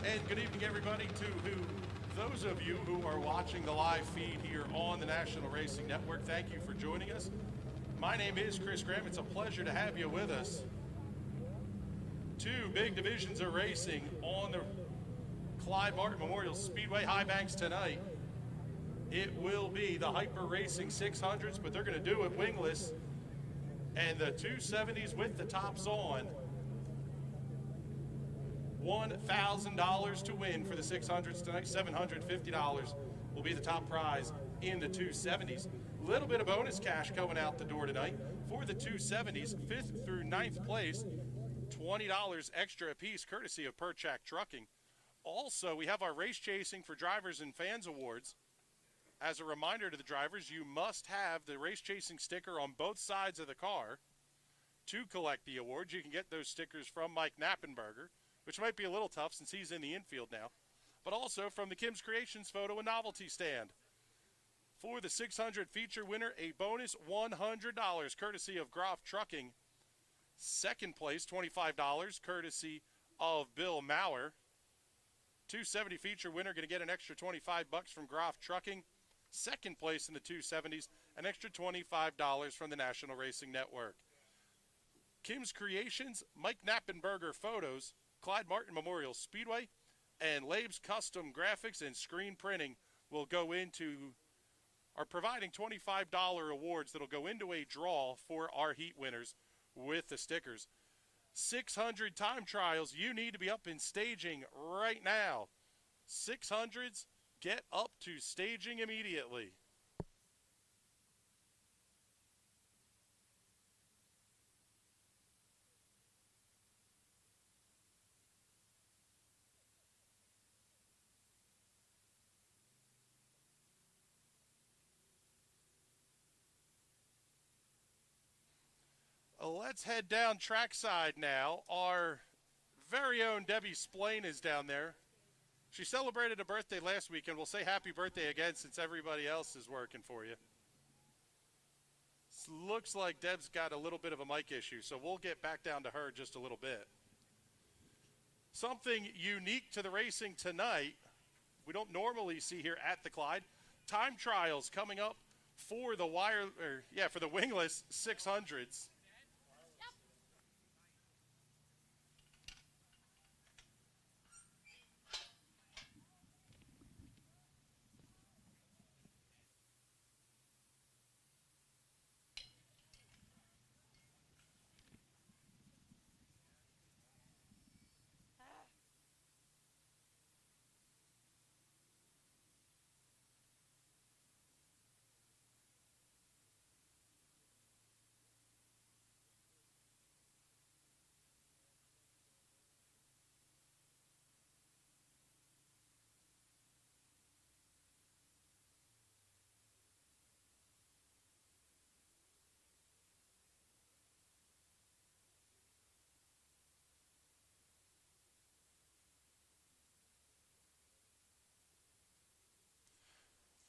And good evening, everybody, to those of you who are watching the live feed here on the National Racing Network. Thank you for joining us. My name is Chris Graham. It's a pleasure to have you with us. Two big divisions of racing on the Clyde Martin Memorial Speedway High Banks tonight. It will be the Hyper Racing 600s, but they're going to do it wingless, and the 270s with the tops on. $1,000 to win for the 600s tonight. $750 will be the top prize in the 270s. Little bit of bonus cash coming out the door tonight for the 270s, 5th through 9th place. $20 extra apiece, courtesy of Perchak Trucking. Also, we have our Race Chasing for Drivers and Fans Awards. As a reminder to the drivers, you must have the Race Chasing sticker on both sides of the car to collect the awards. You can get those stickers from Mike Knappenberger, which might be a little tough since he's in the infield now, but also from the Kim's Creations photo and novelty stand. For the 600 feature winner, a bonus $100 courtesy of Groff Trucking. Second place, $25 courtesy of Bill Maurer. 270 feature winner going to get an extra $25 from Groff Trucking. Second place in the 270s, an extra $25 from the National Racing Network. Kim's Creations, Mike Knappenberger Photos, Clyde Martin Memorial Speedway, and Labe's Custom Graphics and Screen Printing will go into, are providing $25 awards that will go into a draw for our heat winners with the stickers. 600 time trials, you need to be up in staging right now. 600s, get up to staging immediately. Let's head down trackside now. Our very own Debbie Splain is down there. She celebrated a birthday last weekend. We'll say happy birthday again since everybody else is working for you. Looks like Deb's got a little bit of a mic issue, so we'll get back down to her just a little bit. Something unique to the racing tonight, we don't normally see here at the Clyde. Time trials coming up for the for the wingless 600s.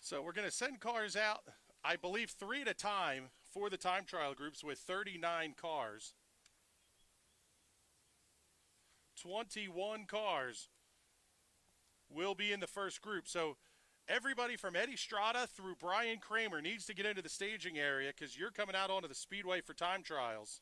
So we're going to send cars out, I believe 3 at a time for the time trial groups with 39 cars. 21 cars will be in the first group. So everybody from Eddie Strada through Brian Kramer needs to get into the staging area because you're coming out onto the Speedway for time trials.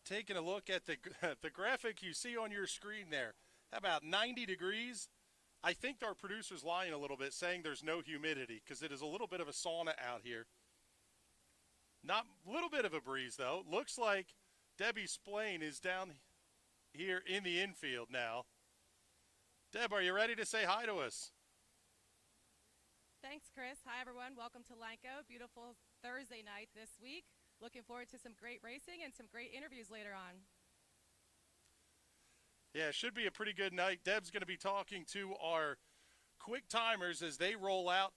Taking a look at the graphic you see on your screen there, about 90 degrees. I think our producer's lying a little bit, saying there's no humidity because it is a little bit of a sauna out here. Not a little bit of a breeze, though. Looks like Debbie Splain is down here in the infield now. Deb, are you ready to say hi to us? Thanks, Chris. Hi, everyone. Welcome to Lanco. Beautiful Thursday night this week. Looking forward to some great racing and some great interviews later on. Yeah, it should be a pretty good night. Deb's going to be talking to our quick timers as they roll out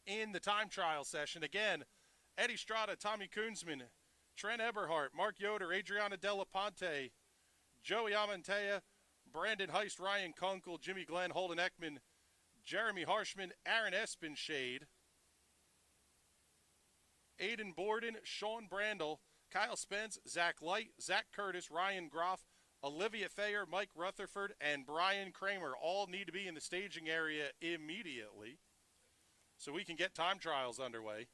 in the time trial session. Again, Eddie Strada, Tommy Koonsman, Trent Eberhardt, Mark Yoder, Adriana Della Ponte, Joey Amantea, Brandon Heist, Ryan Kunkel, Jimmy Glenn, Holden Ekman, Jeremy Harshman, Aaron Espenshade, Aiden Borden, Sean Brandel, Kyle Spence, Zach Light, Zach Curtis, Ryan Groff, Olivia Thayer, Mike Rutherford, and Brian Kramer all need to be in the staging area immediately so we can get time trials underway.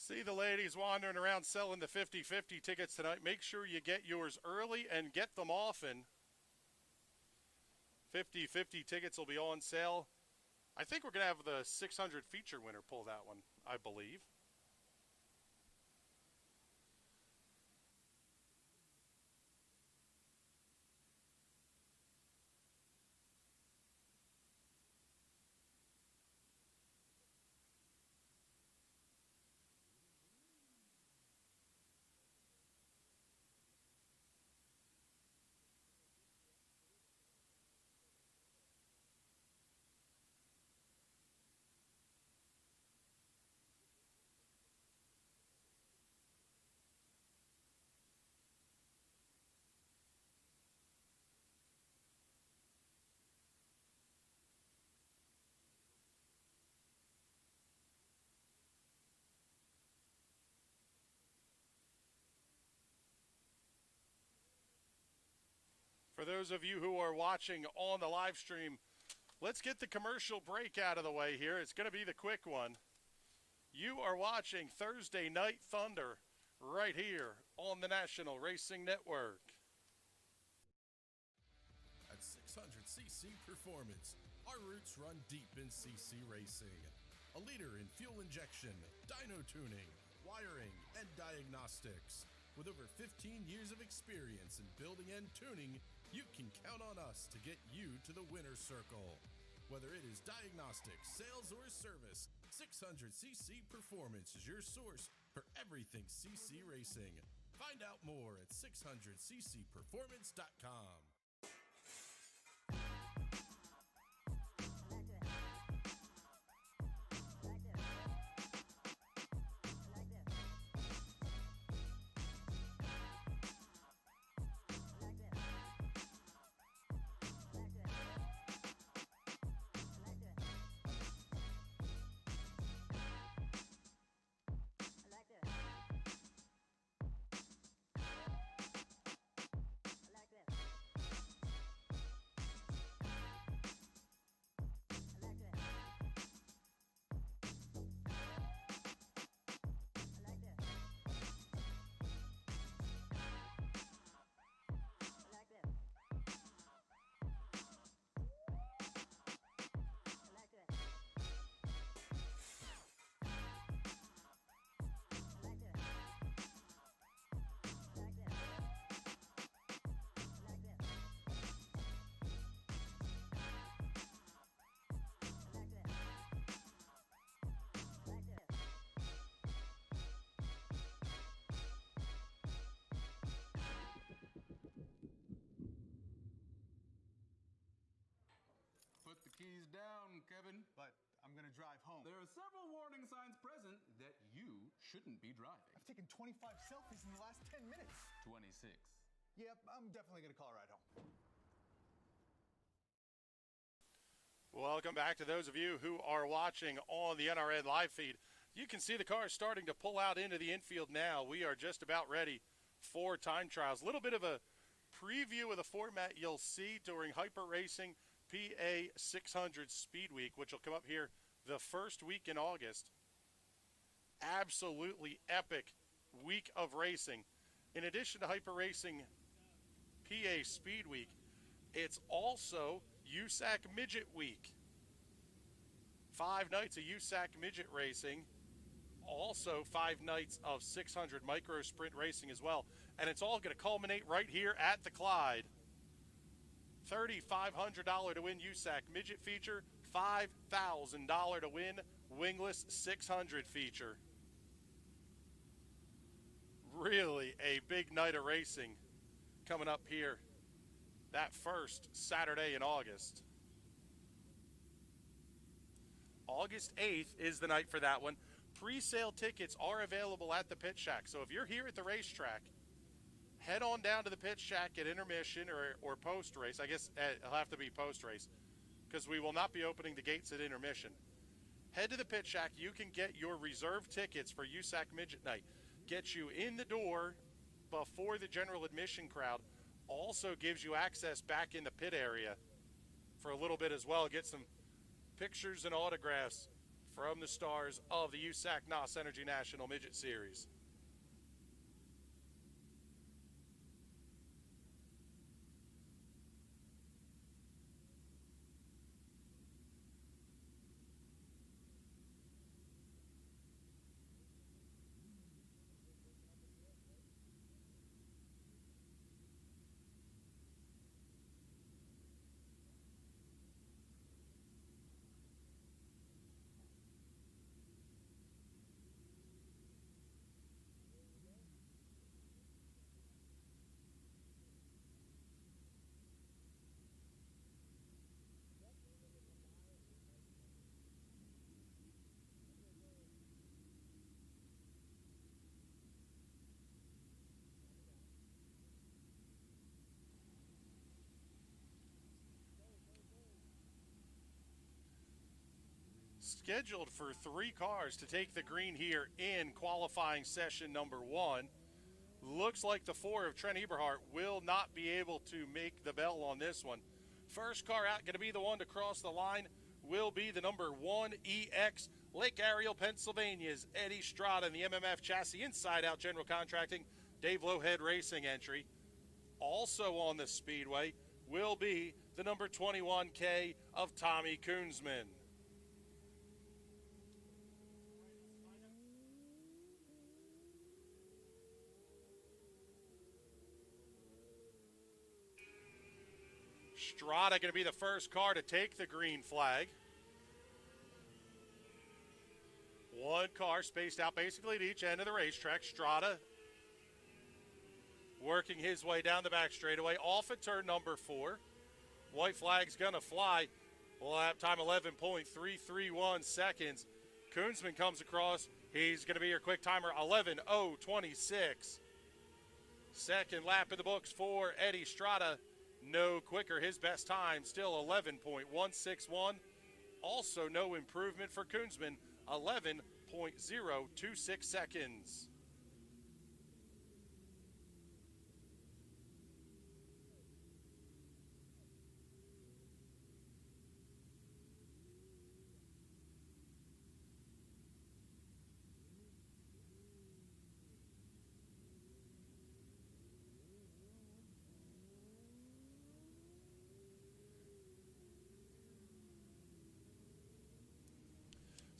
See the ladies wandering around selling the 50-50 tickets tonight. Make sure you get yours early and get them often. 50-50 tickets will be on sale. I think we're going to have the 600 feature winner pull that one, I believe. For those of you who are watching on the live stream, let's get the commercial break out of the way here. It's going to be the quick one. You are watching Thursday Night Thunder right here on the National Racing Network. At 600cc Performance, our roots run deep in CC racing. A leader in fuel injection, dyno tuning, wiring, and diagnostics. With over 15 years of experience in building and tuning, you can count on us to get you to the winner's circle. Whether it is diagnostics, sales, or service, 600cc Performance is your source for everything CC racing. Find out more at 600ccperformance.com. down, Kevin. But I'm going to drive home. There are several warning signs present that you shouldn't be driving. I've taken 25 selfies in the last 10 minutes. 26. Yep, I'm definitely going to call a ride home. Welcome back to those of you who are watching on the NRN live feed. You can see the cars starting to pull out into the infield now. We are just about ready for time trials. A little bit of a preview of the format you'll see during Hyper Racing PA 600 Speed Week, which will come up here the first week in August. Absolutely epic week of racing. In addition to Hyper Racing PA Speed Week, it's also USAC Midget Week. 5 nights of USAC Midget Racing. Also 5 nights of 600 micro sprint racing as well. And it's all going to culminate right here at the Clyde. $3,500 to win USAC Midget feature. $5,000 to win Wingless 600 feature. Really a big night of racing coming up here that first Saturday in August. August 8th is the night for that one. Pre-sale tickets are available at the Pit Shack. So if you're here at the racetrack, head on down to the Pit Shack at Intermission or post-race. I guess it'll have to be post-race because we will not be opening the gates at Intermission. Head to the Pit Shack. You can get your reserved tickets for USAC Midget Night. Get you in the door before the general admission crowd. Also gives you access back in the pit area for a little bit as well. Get some pictures and autographs from the stars of the USAC NOS Energy National Midget Series. Scheduled for 3 cars to take the green here in qualifying session number 1. Looks like the 4 of Trent Eberhardt will not be able to make the bell on this one. First car out, going to be the one to cross the line, will be the number 1EX, Lake Ariel, Pennsylvania's Eddie Strada in the MMF chassis inside out general contracting, Dave Lowhead Racing entry. Also on the Speedway will be the number 21K of Tommy Koonsman. Strada going to be the first car to take the green flag. One car spaced out basically at each end of the racetrack. Strada working his way down the back straightaway off at turn number 4. White flag's going to fly. Lap time 11.331 seconds. Koonsman comes across. He's going to be your quick timer 11:026. Second lap in the books for Eddie Strada. No quicker. His best time still 11.161. Also no improvement for Koonsman, 11.026 seconds.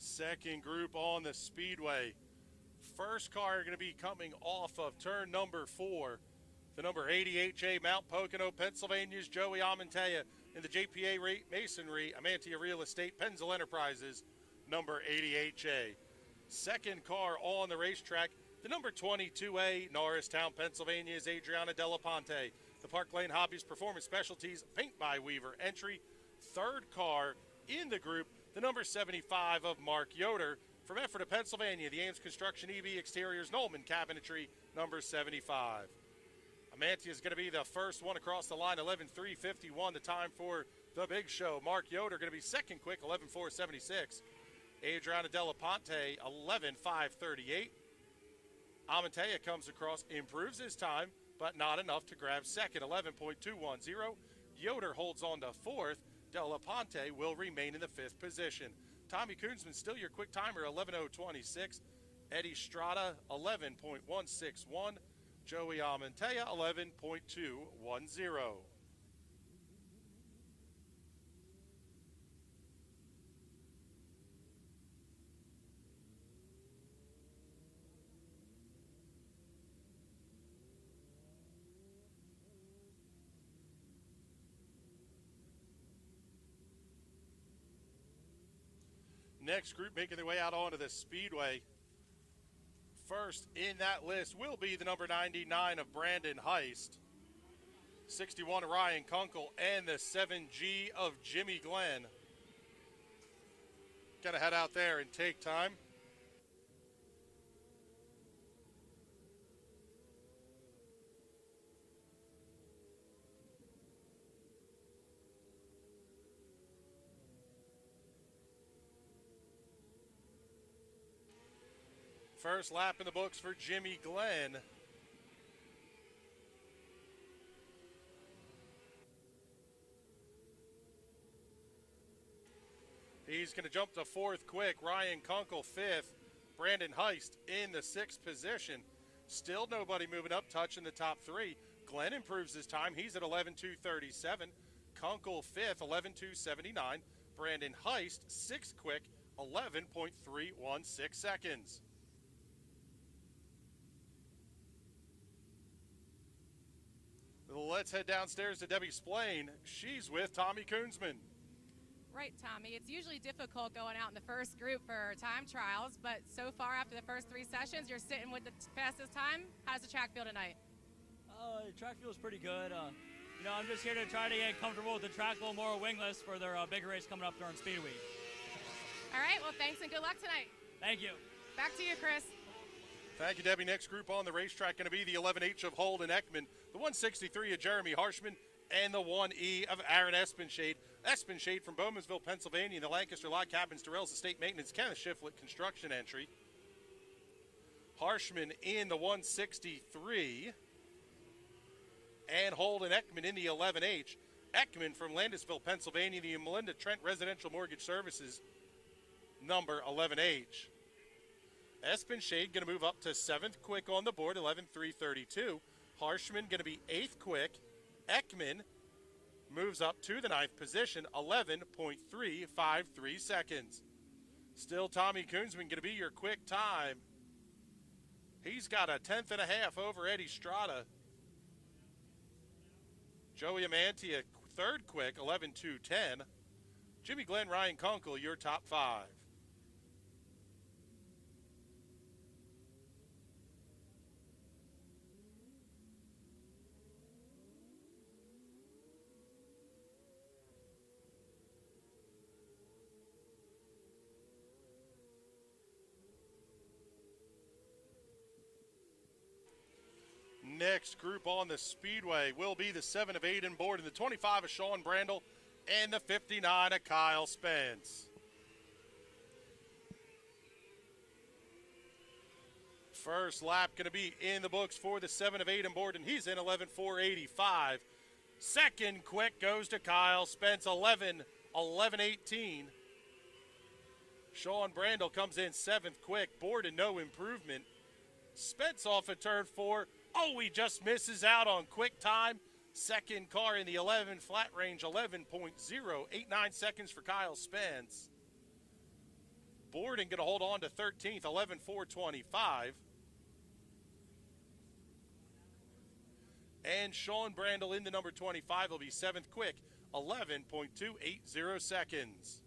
Second group on the Speedway. First car going to be coming off of turn number 4. The number 88J Mount Pocono, Pennsylvania's Joey Amantea in the JPA Masonry, Amantea Real Estate, Penzel Enterprises, number 88J. Second car on the racetrack, the number 22A, Norristown, Pennsylvania's Adriana Delaponte. The Park Lane Hobbies Performance Specialties, Paint by Weaver entry. Third car in the group, the number 75 of Mark Yoder. From Ephrata, Pennsylvania, the Ames Construction EB Exteriors Nolman Cabinetry, number 75. Amantia is going to be the first one across the line, 11:3:51, the time for the big show. Mark Yoder going to be second quick, 11:4:76. Adriana Della Ponte, 11:5:38. Amantea comes across, improves his time, but not enough to grab second, 11.210. Yoder holds on to fourth. Della Ponte will remain in the fifth position. Tommy Koonsman still your quick timer, 11:026. Eddie Strada, 11.161. Joey Amantea, 11.210. Next group making their way out onto the Speedway. First in that list will be the number 99 of Brandon Heist, 61 of Ryan Kunkel, and the 7G of Jimmy Glenn. Got to head out there and take time. First lap in the books for Jimmy Glenn. He's going to jump to fourth quick. Ryan Kunkel fifth. Brandon Heist in the sixth position. Still nobody moving up, touching the top three. Glenn improves his time. He's at 11:2:37. Kunkel fifth, 11:2:79. Brandon Heist sixth quick, 11.316 seconds. Let's head downstairs to Debbie Splain. She's with Tommy Koonsman. Right, Tommy. It's usually difficult going out in the first group for time trials, but so far after the first three sessions, you're sitting with the fastest time. How does the track feel tonight? The track feels pretty good. I'm just here to try to get comfortable with the track a little more wingless for their bigger race coming up during Speedway. All right, well, thanks and good luck tonight. Thank you. Back to you, Chris. Thank you, Debbie. Next group on the racetrack going to be the 11H of Holden Ekman, the 163 of Jeremy Harshman, and the 1E of Aaron Espenshade. Espenshade from Bowmansville, Pennsylvania, and the Lancaster Log Cabins, Durrell's Estate Maintenance, Kenneth Shiflett construction entry. Harshman in the 163, and Holden Ekman in the 11H. Ekman from Landisville, Pennsylvania, the Melinda Trent Residential Mortgage Services, number 11H. Espenshade going to move up to 7th quick on the board, 11:3:32. Harshman going to be 8th quick. Ekman moves up to the 9th position, 11.353 seconds. Still Tommy Koonsman going to be your quick time. He's got a 10th and a half over Eddie Strada. Joey Amantea, 3rd quick, 11.210. Jimmy Glenn, Ryan Kunkel, your top 5. Next group on the Speedway will be the 7 of Aiden Board and the 25 of Sean Brandel and the 59 of Kyle Spence. First lap going to be in the books for the 7 of Aiden Board, and he's in 11:4:85. Second quick goes to Kyle Spence, 11:11:18. Sean Brandel comes in 7th quick. Borden no improvement. Spence off at turn 4. Oh, he just misses out on quick time. Second car in the 11 flat range, 11.089 seconds for Kyle Spence. Borden going to hold on to 13th, 11:4:25. And Sean Brandel in the number 25 will be 7th quick, 11.280 seconds.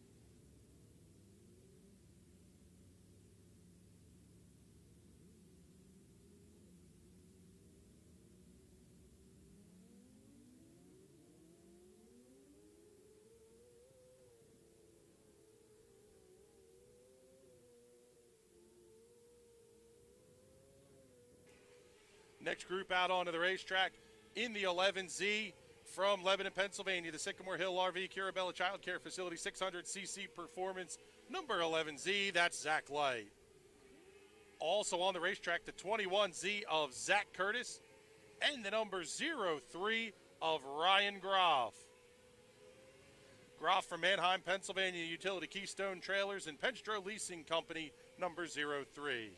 Next group out onto the racetrack in the 11Z from Lebanon, Pennsylvania, the Sycamore Hill RV Curabella Child Care Facility 600cc Performance number 11Z. That's Zach Light. Also on the racetrack, the 21Z of Zach Curtis and the number 03 of Ryan Groff. Groff from Manheim, Pennsylvania, Utility Keystone Trailers and Penstro Leasing Company, number 03.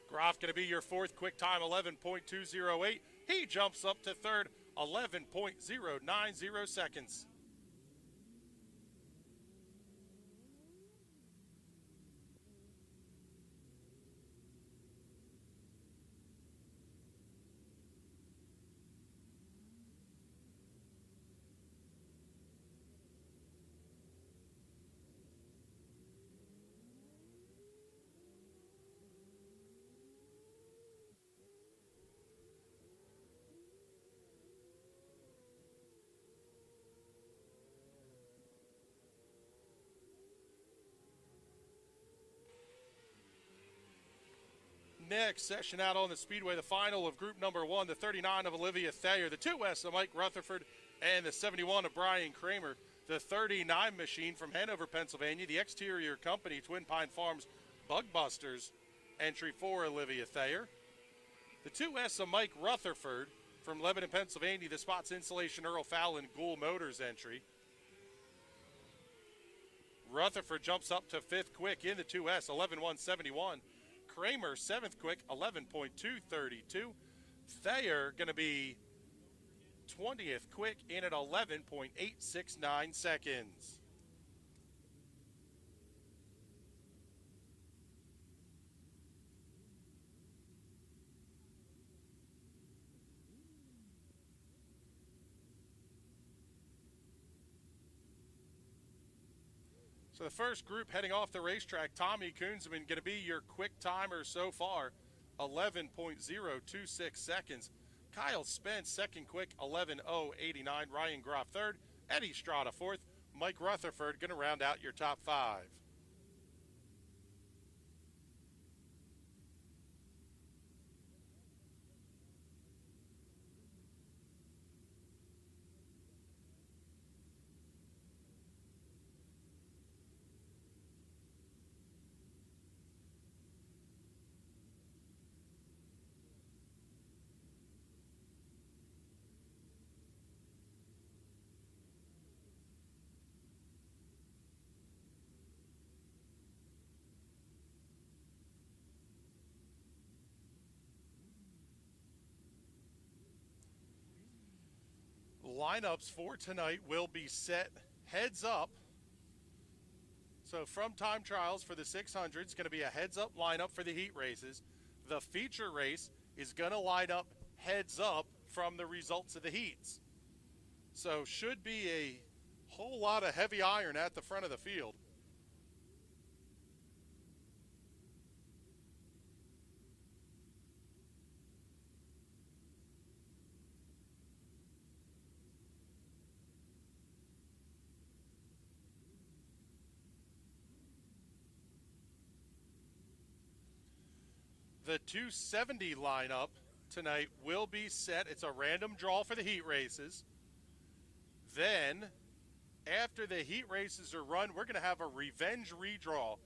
Groff going to be your fourth, quick time 11.208. He jumps up to third, 11.090 seconds. Next session out on the Speedway, the final of group number 1, the 39 of Olivia Thayer, the 2S of Mike Rutherford, and the 71 of Brian Kramer. The 39 machine from Hanover, Pennsylvania, the Exterior Company, Twin Pine Farms, Bug Busters, entry for Olivia Thayer. The 2S of Mike Rutherford from Lebanon, Pennsylvania, the Spots Insulation, Earl Fallon, Ghoul Motors entry. Rutherford jumps up to 5th quick in the 2S, 11.171. Kramer, 7th quick, 11.232. Thayer going to be 20th quick in at 11.869 seconds. So the first group heading off the racetrack, Tommy Kunzman going to be your quick timer so far, 11.026 seconds. Kyle Spence, second quick, 11.089. Ryan Groff, third. Eddie Strada, fourth. Mike Rutherford going to round out your top 5. Lineups for tonight will be set heads up. So from time trials for the 600, it's going to be a heads up lineup for the heat races. The feature race is going to line up heads up from the results of the heats. So should be a whole lot of heavy iron at the front of the field. The 270 lineup tonight will be set. It's a random draw for the heat races. Then, after the heat races are run, we're going to have a revenge redraw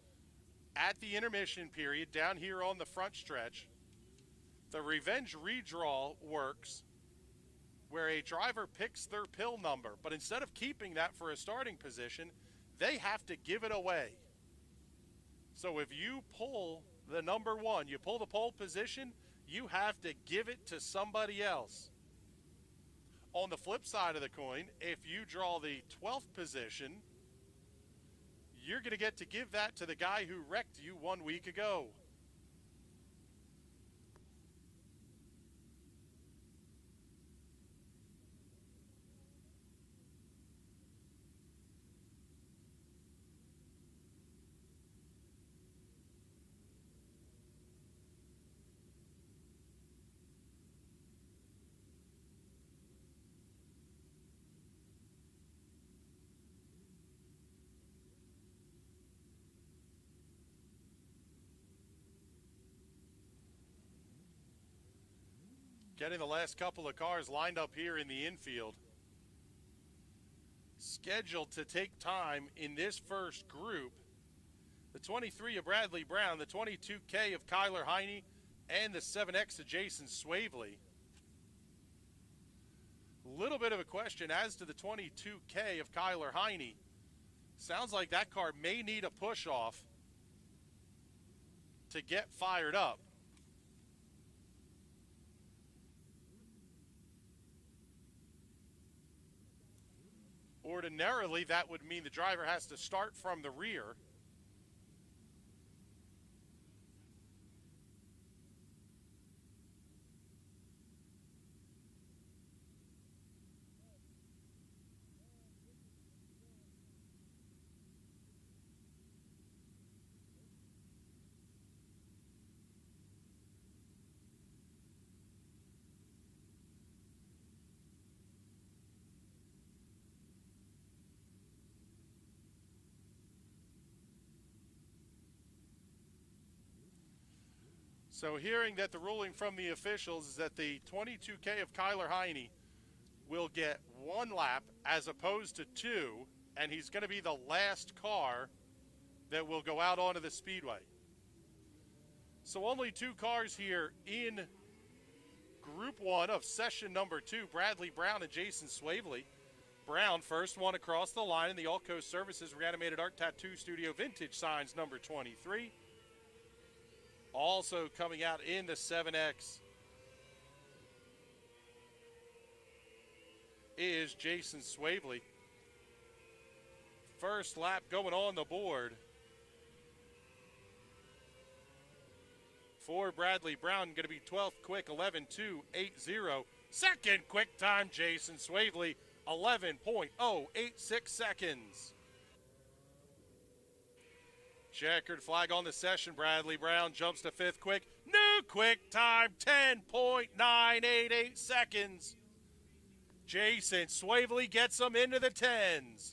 at the intermission period down here on the front stretch. The revenge redraw works where a driver picks their pill number, but instead of keeping that for a starting position, they have to give it away. So if you pull the number 1, you pull the pole position, you have to give it to somebody else. On the flip side of the coin, if you draw the 12th position, you're going to get to give that to the guy who wrecked you 1 week ago. Getting the last couple of cars lined up here in the infield. Scheduled to take time in this first group. The 23 of Bradley Brown, the 22K of Kyler Heine, and the 7X of Jason Swavely. A little bit of a question as to the 22K of Kyler Heine. Sounds like that car may need a push-off to get fired up. Ordinarily, that would mean the driver has to start from the rear. So hearing that the ruling from the officials is that the 22K of Kyler Heine will get 1 lap as opposed to 2, and he's going to be the last car that will go out onto the speedway. So only 2 cars here in Group 1 of session number 2, Bradley Brown and Jason Swavely. Brown, first one across the line in the All Coast Services Reanimated Art Tattoo Studio Vintage Signs number 23. Also coming out in the 7X is Jason Swavely. First lap going on the board for Bradley Brown, going to be 12th quick, 11.280. Second quick time, Jason Swavely, 11.086 seconds. Checkered flag on the session. Bradley Brown jumps to 5th quick. New quick time, 10.988 seconds. Jason Swavely gets them into the 10s.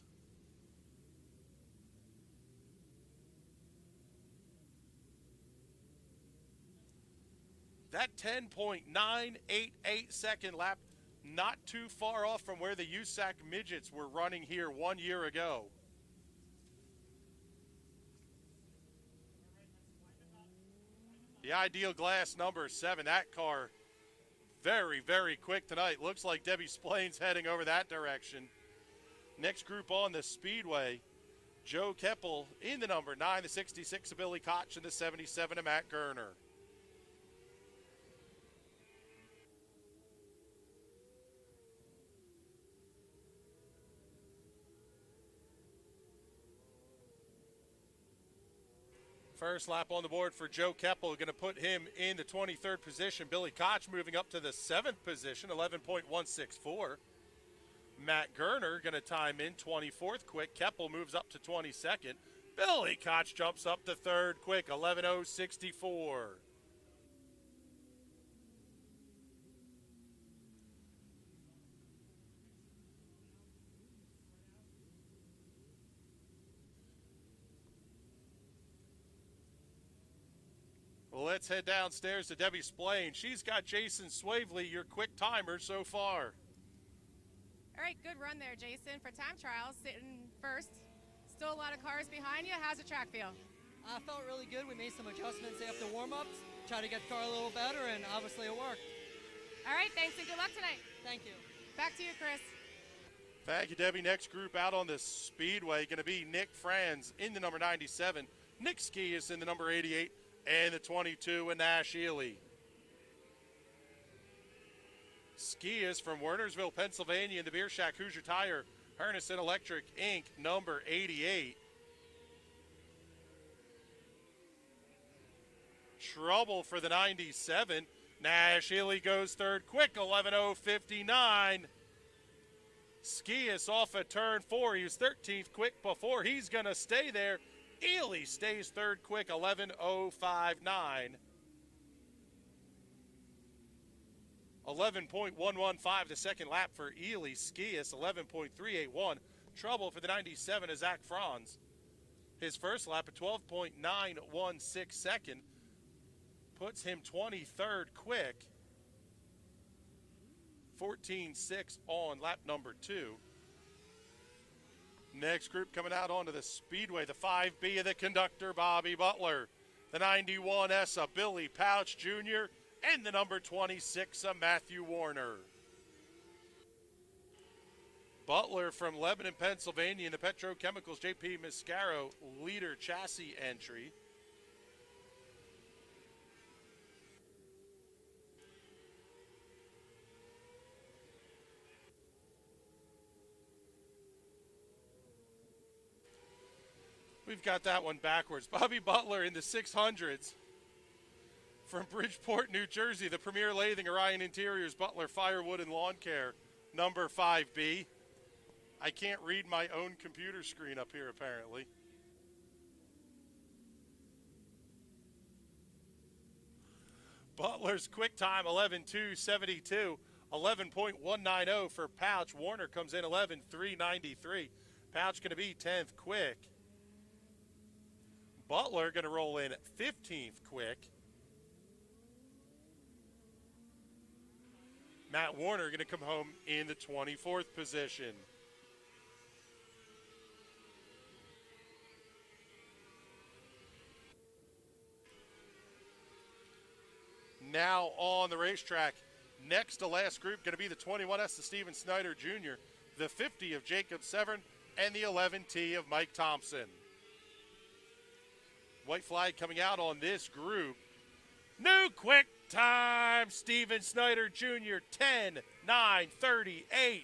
That 10.988 second lap, not too far off from where the USAC Midgets were running here 1 year ago. The Ideal Glass number 7, that car very, very quick tonight. Looks like Debbie Splain's heading over that direction. Next group on the Speedway, Joe Keppel in the number 9, the 66 of Billy Koch, and the 77 of Matt Gerner. First lap on the board for Joe Keppel, going to put him in the 23rd position. Billy Koch moving up to the 7th position, 11.164. Matt Gerner going to time in 24th quick. Keppel moves up to 22nd. Billy Koch jumps up to 3rd quick, 11.064. Well, let's head downstairs to Debbie Splain. She's got Jason Swavely, your quick timer so far. All right, good run there, Jason. For time trials, sitting first. Still a lot of cars behind you. How's the track feel? Felt really good. We made some adjustments after warm-ups, tried to get the car a little better, and obviously it worked. All right, thanks and good luck tonight. Thank you. Back to you, Chris. Thank you, Debbie. Next group out on the Speedway going to be Nick Franz in the number 97. Nick Ski is in the number 88. And the 22 and Nash Ely. Ski is from Wernersville, Pennsylvania, in the Beer Shack Hoosier Tire, Harness and Electric Inc., number 88. Trouble for the 97. Nash Ely goes 3rd quick, 11.059. Ski is off at turn 4. He was 13th quick before. He's going to stay there. Ely stays 3rd quick, 11.059. 11.115 the second lap for Ely. Skius, 11.381. Trouble for the 97 is Zach Franz. His first lap at 12.916 second puts him 23rd quick. 14.6 on lap number 2. Next group coming out onto the Speedway, the 5B of the conductor, Bobby Butler. The 91S of Billy Pouch Jr. and the number 26 of Matthew Warner. Butler from Lebanon, Pennsylvania in the Petrochemicals JP Mascaro leader chassis entry. We've got that one backwards. Bobby Butler in the 600s from Bridgeport, New Jersey, the Premier Lathing Orion Interiors, Butler Firewood and Lawn Care, number 5B. I can't read my own computer screen up here, apparently. Butler's quick time, 11.272, 11.190 for Pouch. Warner comes in 11.393. Pouch going to be 10th quick. Butler going to roll in 15th quick. Matt Warner going to come home in the 24th position. Now on the racetrack, next to last group going to be the 21S of Steven Snyder Jr., the 50 of Jacob Severn, and the 11T of Mike Thompson. White flag coming out on this group. New quick time, Steven Snyder Jr., 10.938.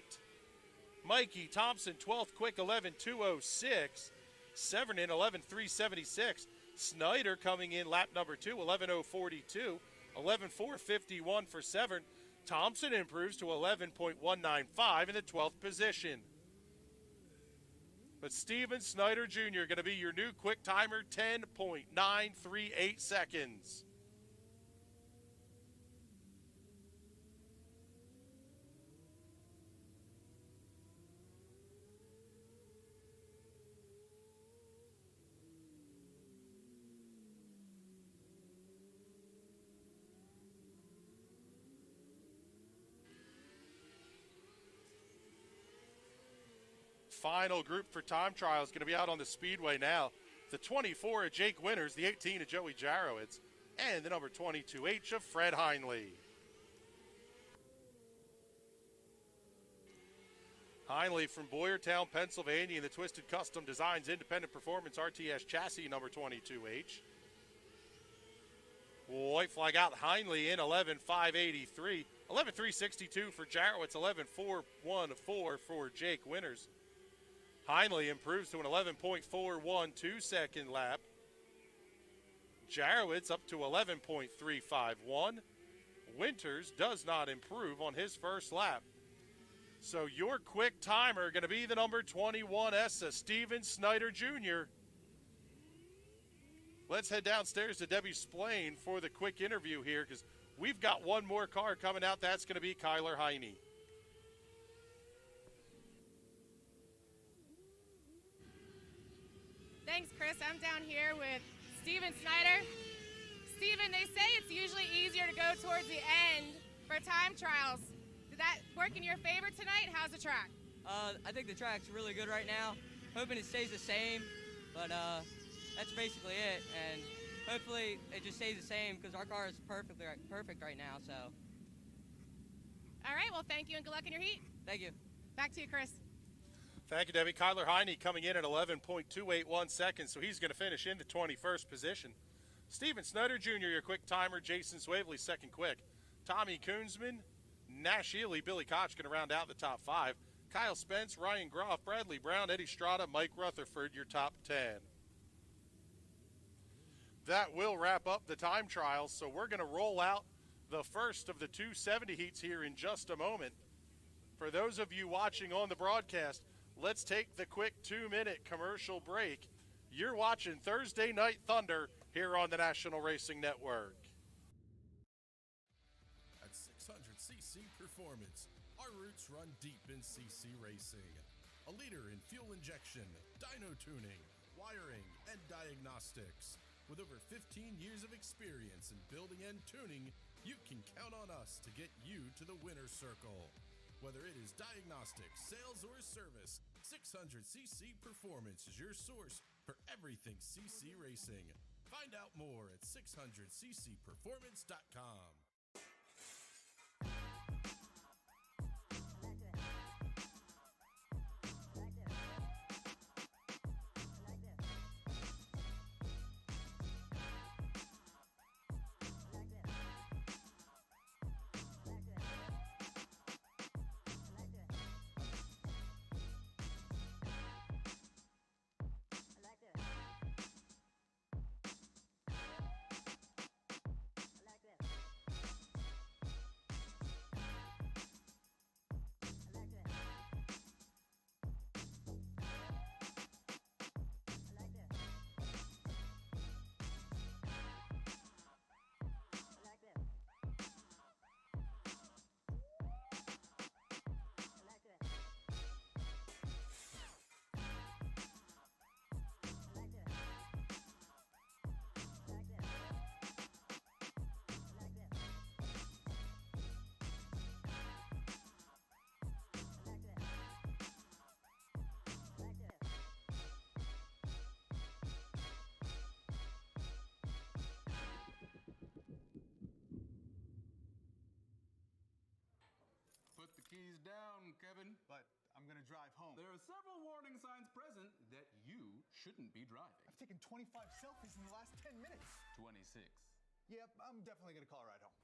Mikey Thompson, 12th quick, 11.206. Severn in 11.376. Snyder coming in lap number 2, 11.042. 11.451 for Severn. Thompson improves to 11.195 in the 12th position. But Steven Snyder Jr. going to be your new quick timer, 10.938 seconds. Final group for time trial is going to be out on the Speedway now. The 24 of Jake Winters, the 18 of Joey Jarowitz, and the number 22H of Fred Heinley. Heinley from Boyertown, Pennsylvania, in the Twisted Custom Designs Independent Performance RTS chassis, number 22H. White flag out, Heinley in 11.583. 11.362 for Jarowitz, 11.414 for Jake Winters. Heinley improves to an 11.412 second lap. Jarowitz up to 11.351. Winters does not improve on his first lap. So your quick timer going to be the number 21 ESSA, Steven Snyder Jr. Let's head downstairs to Debbie Splain for the quick interview here, because we've got one more car coming out. That's going to be Kyler Heine. Thanks, Chris. I'm down here with Steven Snyder. Steven, they say it's usually easier to go towards the end for time trials. Did that work in your favor tonight? How's the track? I think the track's really good right now. Hoping it stays the same, but that's basically it. And hopefully it just stays the same, because our car is perfect right now. So. All right. Well, thank you and good luck in your heat. Thank you. Back to you, Chris. Thank you, Debbie. Kyler Heine coming in at 11.281 seconds, so he's going to finish in the 21st position. Steven Snyder Jr., your quick timer. Jason Swavely, second quick. Tommy Koonsman, Nash Ely, Billy Koch going to round out the top 5. Kyle Spence, Ryan Groff, Bradley Brown, Eddie Strada, Mike Rutherford, your top 10. That will wrap up the time trials, so we're going to roll out the first of the 270 heats here in just a moment. For those of you watching on the broadcast, let's take the quick 2-minute commercial break. You're watching Thursday Night Thunder here on the National Racing Network. At 600cc Performance, our roots run deep in CC racing. A leader in fuel injection, dyno tuning, wiring, and diagnostics. With over 15 years of experience in building and tuning you can count on us to get you to the winner's circle. Whether it is diagnostics, sales, or service, 600cc Performance is your source for everything CC racing. Find out more at 600ccperformance.com. Put the keys down, Kevin. But I'm gonna drive home. There are several warning signs present that you shouldn't be driving. I've taken 25 selfies in the last 10 minutes. 26. Yep, I'm definitely gonna call a ride home.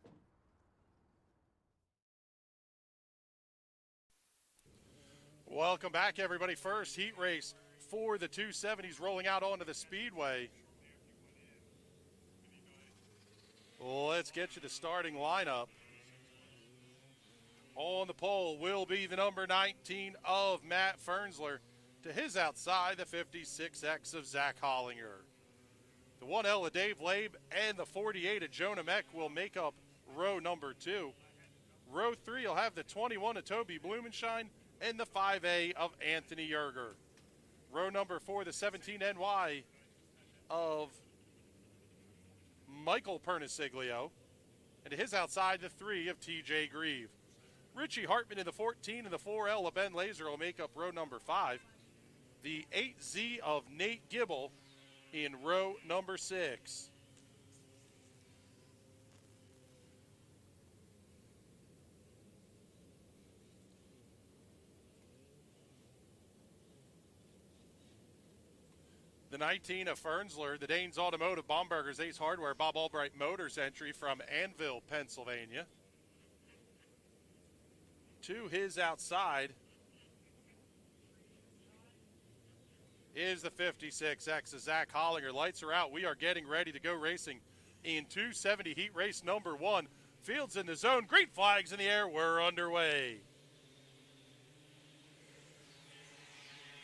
Welcome back, everybody. First heat race for the 270s rolling out onto the Speedway. Let's get you the starting lineup. On the pole will be the number 19 of Matt Fernsler. To his outside, the 56X of Zach Hollinger. The 1L of Dave Labe and the 48 of Jonah Meck will make up row number 2. Row 3 will have the 21 of Toby Blumenshine and the 5A of Anthony Yerger. Row number 4, the 17NY of Michael Perniciglio. And to his outside, the 3 of TJ Grieve. Richie Hartman in the 14 and the 4L of Ben Laser will make up row number 5. The 8Z of Nate Gibble in row number 6. The 19 of Fernsler, the Danes Automotive, Baumberger's Ace Hardware, Bob Albright Motors entry from Annville, Pennsylvania. To his outside is the 56X of Zach Hollinger. Lights are out. We are getting ready to go racing in 270 heat race number 1. Fields in the zone. Green flags in the air. We're underway.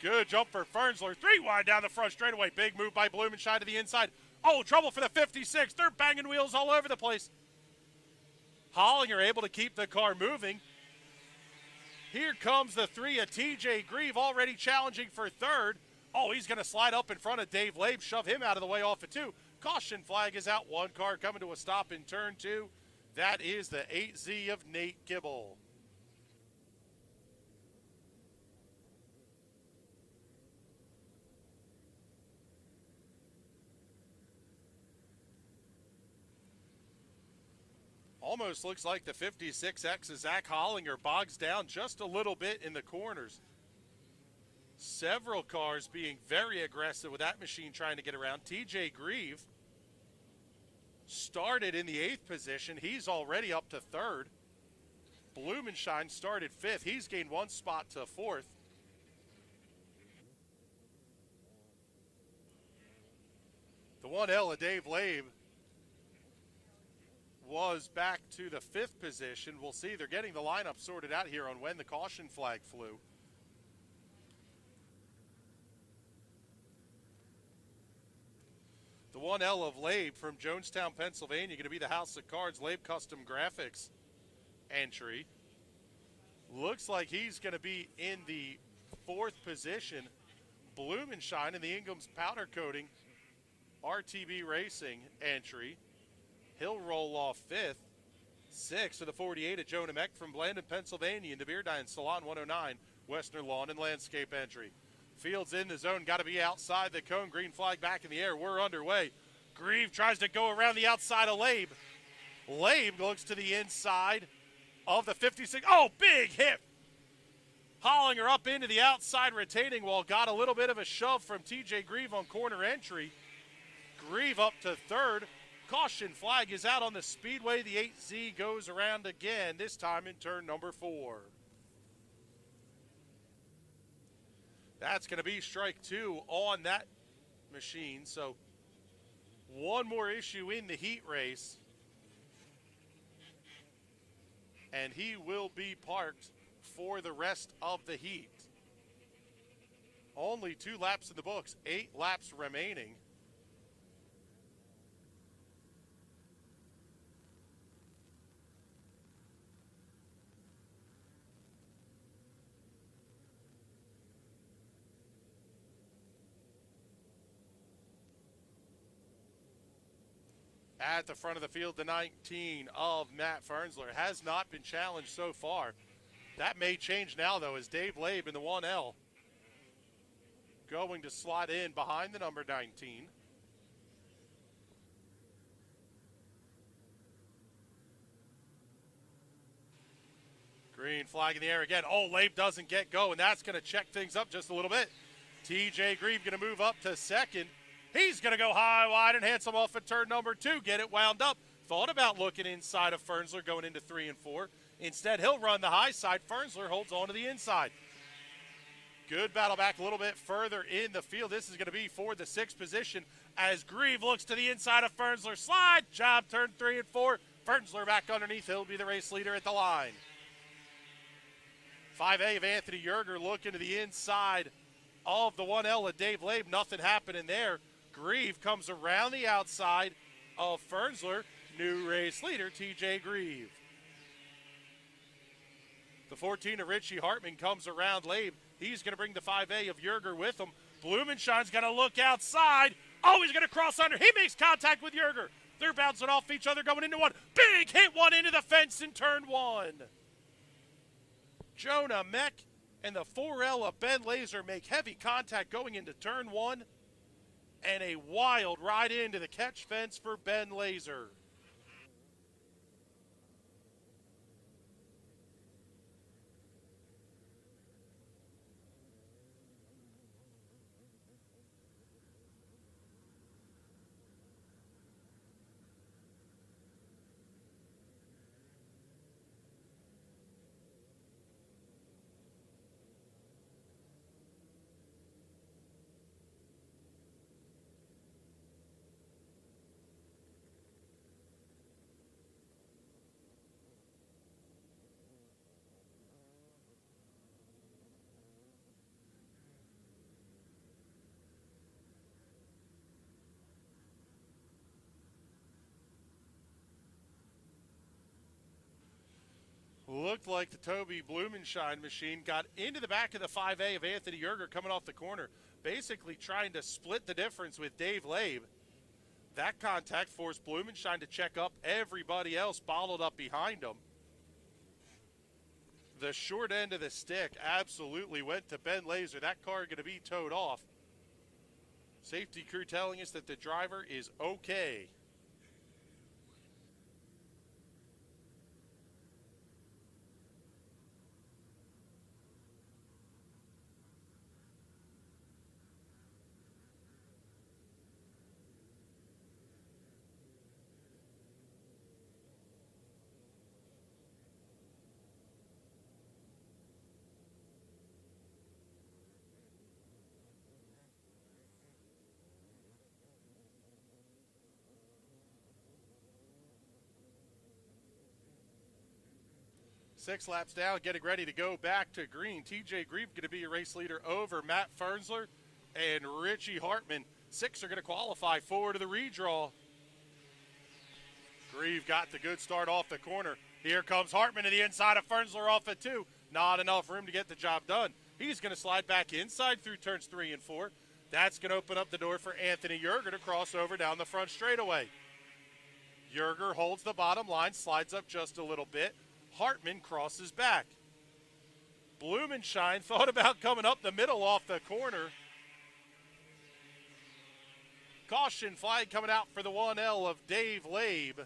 Good jump for Fernsler. 3 wide down the front straightaway. Big move by Blumenshine to the inside. Oh, trouble for the 56. They're banging wheels all over the place. Hollinger able to keep the car moving. Here comes the 3 of TJ Grieve, already challenging for 3rd. Oh, he's going to slide up in front of Dave Labe, shove him out of the way off of 2. Caution flag is out. 1 car coming to a stop in turn 2. That is the 8Z of Nate Gibble. Almost looks like the 56X of Zach Hollinger bogs down just a little bit in the corners. Several cars being very aggressive with that machine trying to get around. TJ Grieve started in the 8th position. He's already up to 3rd. Blumenshine started 5th. He's gained 1 spot to 4th. The 1L of Dave Labe was back to the 5th position. We'll see. They're getting the lineup sorted out here on when the caution flag flew. The 1L of Labe from Jonestown, Pennsylvania, going to be the House of Cards Labe Custom Graphics entry. Looks like he's going to be in the 4th position. Blumenshine in the Ingham's Powder Coating RTB Racing entry. He'll roll off 5th. 6 of the 48 at Jonah Meck from Blandon, Pennsylvania, in the Beer Dine Salon 109, Western Lawn and Landscape entry. Fields in the zone, got to be outside the cone. Green flag back in the air. We're underway. Grieve tries to go around the outside of Labe. Labe looks to the inside of the 56. Oh, big hit. Hollinger up into the outside retaining wall. Got a little bit of a shove from TJ Grieve on corner entry. Grieve up to third. Caution flag is out on the Speedway. The 8Z goes around again, this time in turn number 4. That's going to be strike 2 on that machine. So one more issue in the heat race, and he will be parked for the rest of the heat. Only 2 laps in the books, 8 laps remaining. At the front of the field, the 19 of Matt Fernsler has not been challenged so far. That may change now, though, as Dave Labe in the 1L going to slot in behind the number 19. Green flag in the air again. Oh, Labe doesn't get going. That's going to check things up just a little bit. TJ Grieve going to move up to second. He's going to go high, wide, and handsome off at turn number 2. Get it wound up. Thought about looking inside of Fernsler going into 3 and 4. Instead, he'll run the high side. Fernsler holds on to the inside. Good battle back a little bit further in the field. This is going to be for the 6th position as Grieve looks to the inside of Fernsler. Slide, job, turn 3 and 4. Fernsler back underneath. He'll be the race leader at the line. 5A of Anthony Yerger looking to the inside of the 1L of Dave Labe. Nothing happening there. Grieve comes around the outside of Fernsler. New race leader, TJ Grieve. The 14 of Richie Hartman comes around Labe. He's going to bring the 5A of Yerger with him. Blumenshine's going to look outside. Oh, he's going to cross under. He makes contact with Yerger. They're bouncing off each other going into one. Big hit one into the fence in turn 1. Jonah Meck and the 4L of Ben Laser make heavy contact going into turn 1. And a wild ride into the catch fence for Ben Laser. Looked like the Toby Blumenshine machine got into the back of the 5A of Anthony Yerger coming off the corner, basically trying to split the difference with Dave Labe. That contact forced Blumenshine to check up. Everybody else bottled up behind him. The short end of the stick absolutely went to Ben Laser. That car going to be towed off. Safety crew telling us that the driver is okay. Six laps down, getting ready to go back to green. TJ Grieve going to be your race leader over Matt Fernsler and Richie Hartman. 6 are going to qualify forward to the redraw. Grieve got the good start off the corner. Here comes Hartman to the inside of Fernsler off at 2. Not enough room to get the job done. He's going to slide back inside through turns 3 and 4. That's going to open up the door for Anthony Yerger to cross over down the front straightaway. Yerger holds the bottom line, slides up just a little bit. Hartman crosses back. Blumenshine thought about coming up the middle off the corner. Caution flag coming out for the 1L of Dave Labe.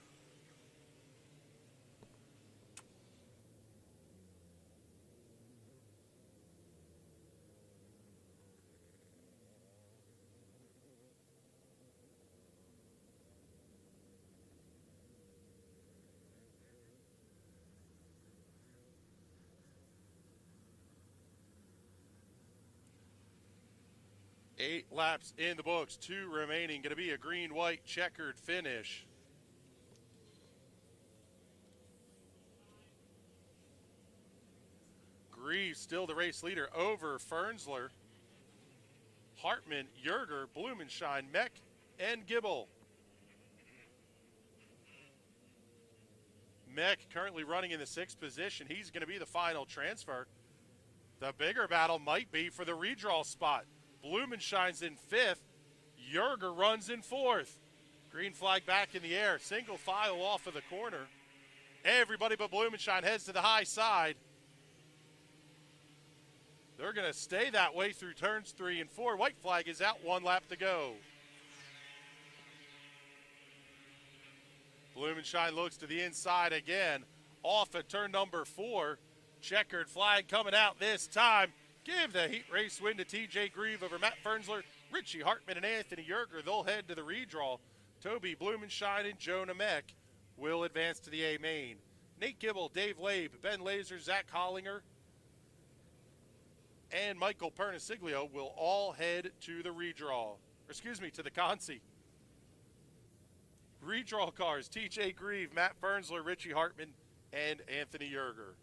Eight laps in the books, 2 remaining. Going to be a green-white checkered finish. Greaves still the race leader over Fernsler. Hartman, Yerger, Blumenshine, Meck, and Gibble. Meck currently running in the 6th position. He's going to be the final transfer. The bigger battle might be for the redraw spot. Blumenshine's in 5th. Yerger runs in 4th. Green flag back in the air. Single file off of the corner. Everybody but Blumenshine heads to the high side. They're going to stay that way through turns 3 and 4. White flag is out, 1 lap to go. Blumenshine looks to the inside again. Off at turn number 4. Checkered flag coming out this time. Give the heat race win to TJ Grieve over Matt Fernsler, Richie Hartman, and Anthony Yerger. They'll head to the redraw. Toby Blumenshine and Jonah Meck will advance to the A main. Nate Gibble, Dave Labe, Ben Laser, Zach Hollinger, and Michael Perniciglio will all head to the redraw. To the Consi. Redraw cars, TJ Grieve, Matt Fernsler, Richie Hartman, and Anthony Yerger.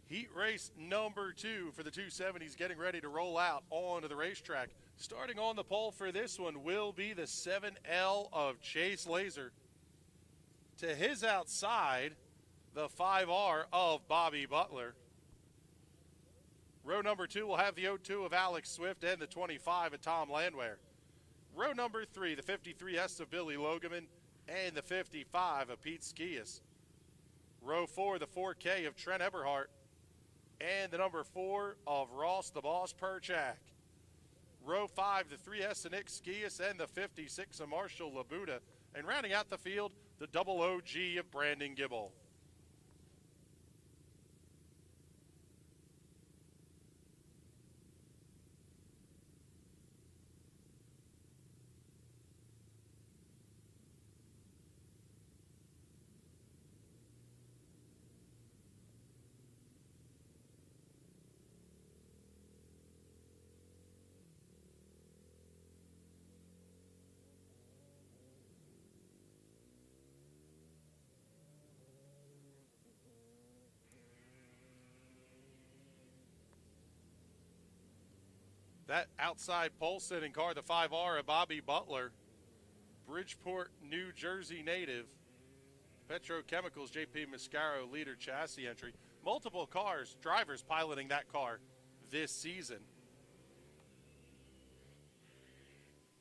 Heat race number 2 for the 270s getting ready to roll out onto the racetrack. Starting on the pole for this one will be the 7L of Chase Laser. To his outside, the 5R of Bobby Butler. Row number 2 will have the 02 of Alex Swift and the 25 of Tom Landwehr. Row number 3, the 53S of Billy Logeman and the 55 of Pete Skias. Row 4, the 4K of Trent Eberhardt and the number 4 of Ross the Boss Perchak. Row 5, the 3S of Nick Skias and the 56 of Marshall Labuda. And rounding out the field, the double OG of Brandon Gibble. That outside pole sitting car, the 5R of Bobby Butler, Bridgeport, New Jersey native. Petrochemicals, JP Mascaro, leader chassis entry. Multiple cars, drivers piloting that car this season.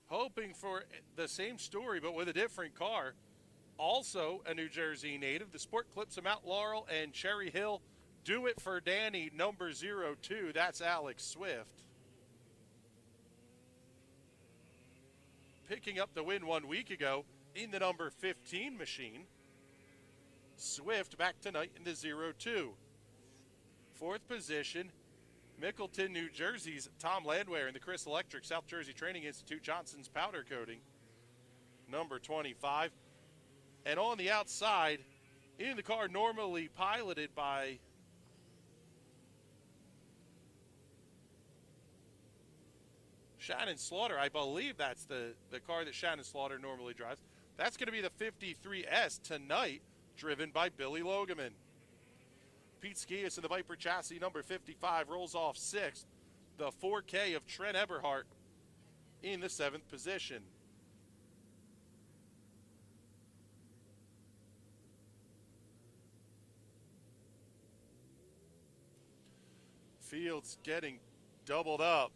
Hoping for the same story, but with a different car. Also a New Jersey native, the Sport Clips of Mount Laurel and Cherry Hill. Do it for Danny, number 02. That's Alex Swift. Picking up the win 1 week ago in the number 15 machine. Swift back tonight in the 02. 4th position, Mickleton, New Jersey's Tom Landwehr in the Chris Electric South Jersey Training Institute Johnson's powder coating. Number 25. And on the outside, in the car normally piloted by Shannon Slaughter. I believe that's the car that Shannon Slaughter normally drives. That's going to be the 53S tonight, driven by Billy Logeman. Pete Skias in the Viper chassis, number 55, rolls off 6th. The 4K of Trent Eberhardt in the 7th position. Field's getting doubled up.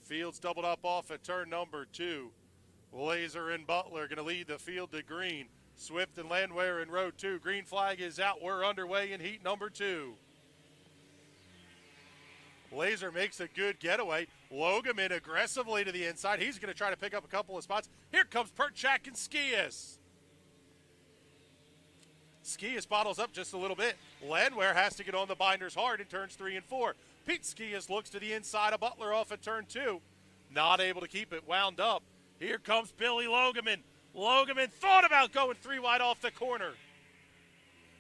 Fields doubled up off at turn number 2. Laser and Butler going to lead the field to green. Swift and Landwehr in row 2. Green flag is out. We're underway in heat number 2. Laser makes a good getaway. Logeman aggressively to the inside. He's going to try to pick up a couple of spots. Here comes Perchak and Skias. Skias bottles up just a little bit. Landwehr has to get on the binders hard in turns 3 and 4. Pete Skias looks to the inside of Butler off at turn 2. Not able to keep it wound up. Here comes Billy Logeman. Logeman thought about going 3 wide off the corner.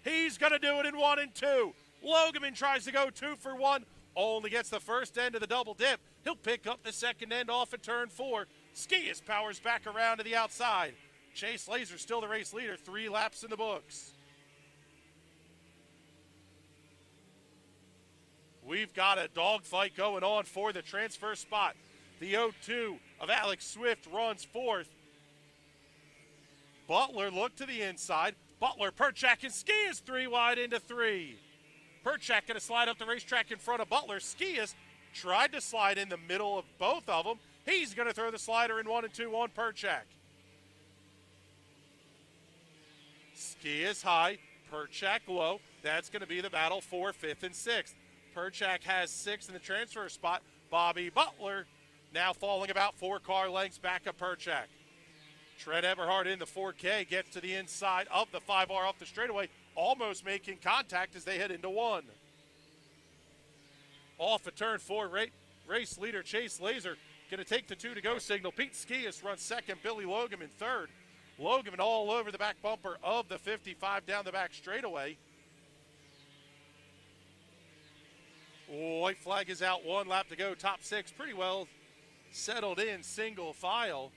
He's going to do it in 1 and 2. Logeman tries to go 2 for 1. Only gets the first end of the double dip. He'll pick up the second end off at turn 4. Skias powers back around to the outside. Chase Laser still the race leader. 3 laps in the books. We've got a dogfight going on for the transfer spot. The 0-2 of Alex Swift runs 4th. Butler looked to the inside. Butler, Perchak, and Skias 3 wide into 3. Perchak going to slide up the racetrack in front of Butler. Skias tried to slide in the middle of both of them. He's going to throw the slider in 1 and 2 on Perchak. Skias high, Perchak low. That's going to be the battle for 5th and 6th. Perchak has 6th in the transfer spot. Bobby Butler now falling about 4 car lengths back of Perchak. Trent Eberhardt in the 4K gets to the inside of the 5R off the straightaway, almost making contact as they head into 1. Off at turn 4, race leader Chase Laser going to take the 2 to go signal. Pete Skias runs 2nd, Billy Logeman 3rd. Logeman all over the back bumper of the 55 down the back straightaway. White flag is out, 1 lap to go. Top 6 pretty well settled in, single file.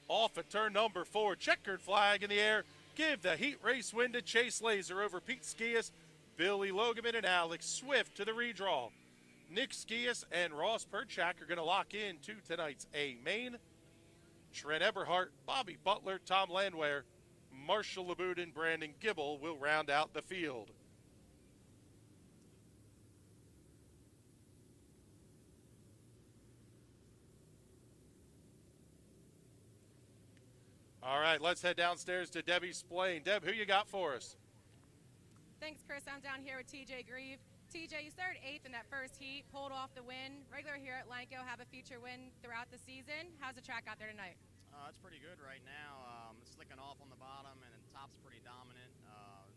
Off at turn number 4, checkered flag in the air. Give the heat race win to Chase Laser over Pete Skias, Billy Logeman, and Alex Swift to the redraw. Nick Skias and Ross Perchak are going to lock in to tonight's A main. Trent Eberhardt, Bobby Butler, Tom Landwehr, Marshall Laboud, and Brandon Gibble will round out the field. All right, let's head downstairs to Debbie Splain. Deb, who you got for us? Thanks, Chris. I'm down here with TJ Grieve. TJ, you started 8th in that first heat, pulled off the win. Regular here at Lanco, have a feature win throughout the season. How's the track out there tonight? It's pretty good right now. It's slicking off on the bottom, and the top's pretty dominant.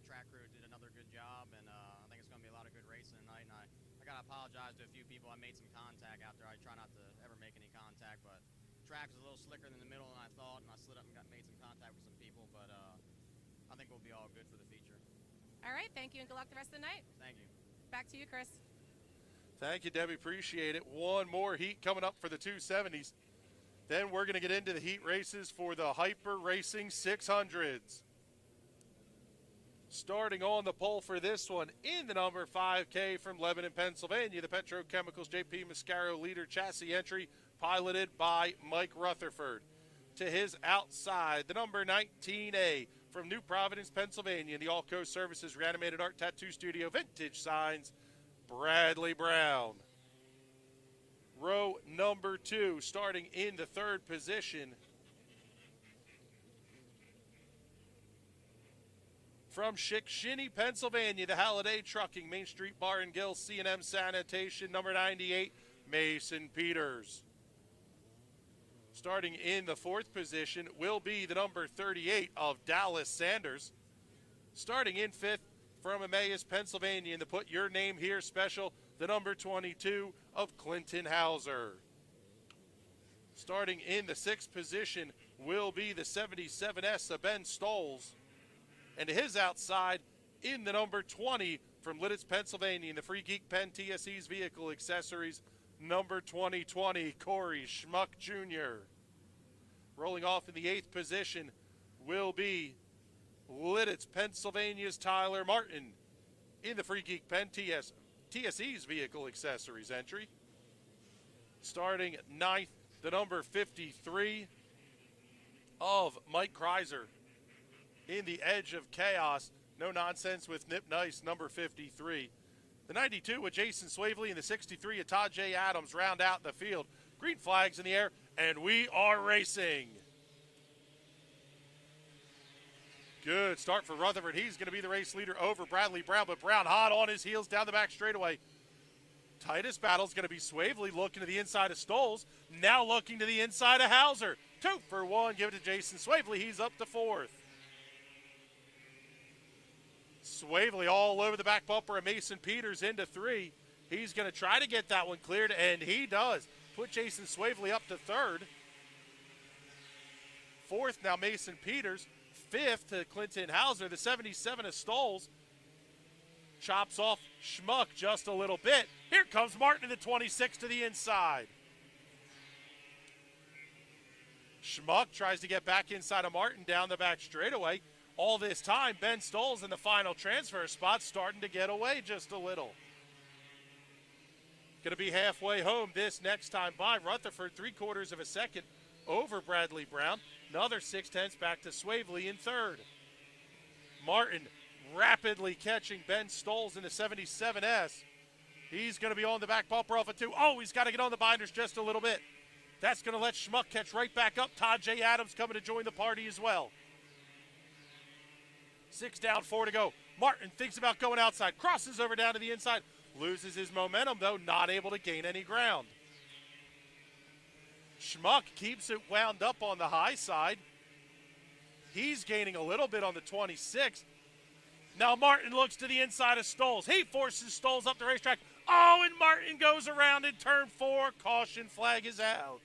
Track crew did another good job, and I think it's going to be a lot of good racing tonight. And I got to apologize to a few people. I made some contact out there. I try not to ever make any contact, but track was a little slicker than the middle than I thought, and I slid up and made some contact with some people, but I think we'll be all good for the feature. All right, thank you, and good luck the rest of the night. Thank you. Back to you, Chris. Thank you, Debbie. Appreciate it. 1 more heat coming up for the 270s. Then we're going to get into the heat races for the Hyper Racing 600s. Starting on the pole for this one in the number 5K from Lebanon, Pennsylvania, the Petrochemicals JP Mascaro leader chassis entry, piloted by Mike Rutherford. To his outside, the number 19A from New Providence, Pennsylvania, the Allco Services Reanimated Art Tattoo Studio Vintage Signs, Bradley Brown. Row number 2, starting in the 3rd position. From Chickasha, Pennsylvania, the Halliday Trucking, Main Street Bar and Grill, C&M Sanitation, number 98, Mason Peters. Starting in the 4th position will be the number 38 of Dallas Sanders. Starting in 5th from Emmaus, Pennsylvania, in the Put Your Name Here special, the number 22 of Clinton Hauser. Starting in the 6th position will be the 77S of Ben Stolz. And to his outside, in the number 20 from Lidditz, Pennsylvania, in the Free Geek Pen TSE's Vehicle Accessories, number 2020, Corey Schmuck Jr. Rolling off in the 8th position will be Lidditz, Pennsylvania's Tyler Martin, in the Free Geek Pen TSE's Vehicle Accessories entry. Starting 9th, the number 53 of Mike Kreiser, in the Edge of Chaos, No Nonsense with Nip Nice, number 53. The 92 with Jason Swavely and the 63 of Todd J. Adams round out the field. Green flags in the air, and we are racing. Good start for Rutherford. He's going to be the race leader over Bradley Brown, but Brown hot on his heels down the back straightaway. Tightest battle is going to be Swavely looking to the inside of Stolz, now looking to the inside of Hauser. 2 for 1, give it to Jason Swavely. He's up to 4th. Swavely all over the back bumper of Mason Peters into 3. He's going to try to get that one cleared, and he does. Put Jason Swavely up to 3rd. 4th now Mason Peters. 5th to Clinton Hauser. The 77 of Stolz chops off Schmuck just a little bit. Here comes Martin in the 26 to the inside. Schmuck tries to get back inside of Martin down the back straightaway. All this time, Ben Stolz in the final transfer spot, starting to get away just a little. Going to be halfway home this next time by. Rutherford 3/4 of a second over Bradley Brown. Another 6/10 back to Swavely in 3rd. Martin rapidly catching Ben Stolz in the 77S. He's going to be on the back bumper off of 2. Oh, he's got to get on the binders just a little bit. That's going to let Schmuck catch right back up. Todd J. Adams coming to join the party as well. 6 down, 4 to go. Martin thinks about going outside, crosses over down to the inside, loses his momentum though, not able to gain any ground. Schmuck keeps it wound up on the high side. He's gaining a little bit on the 26. Now Martin looks to the inside of Stolz. He forces Stolz up the racetrack. Oh, and Martin goes around in turn 4. Caution flag is out.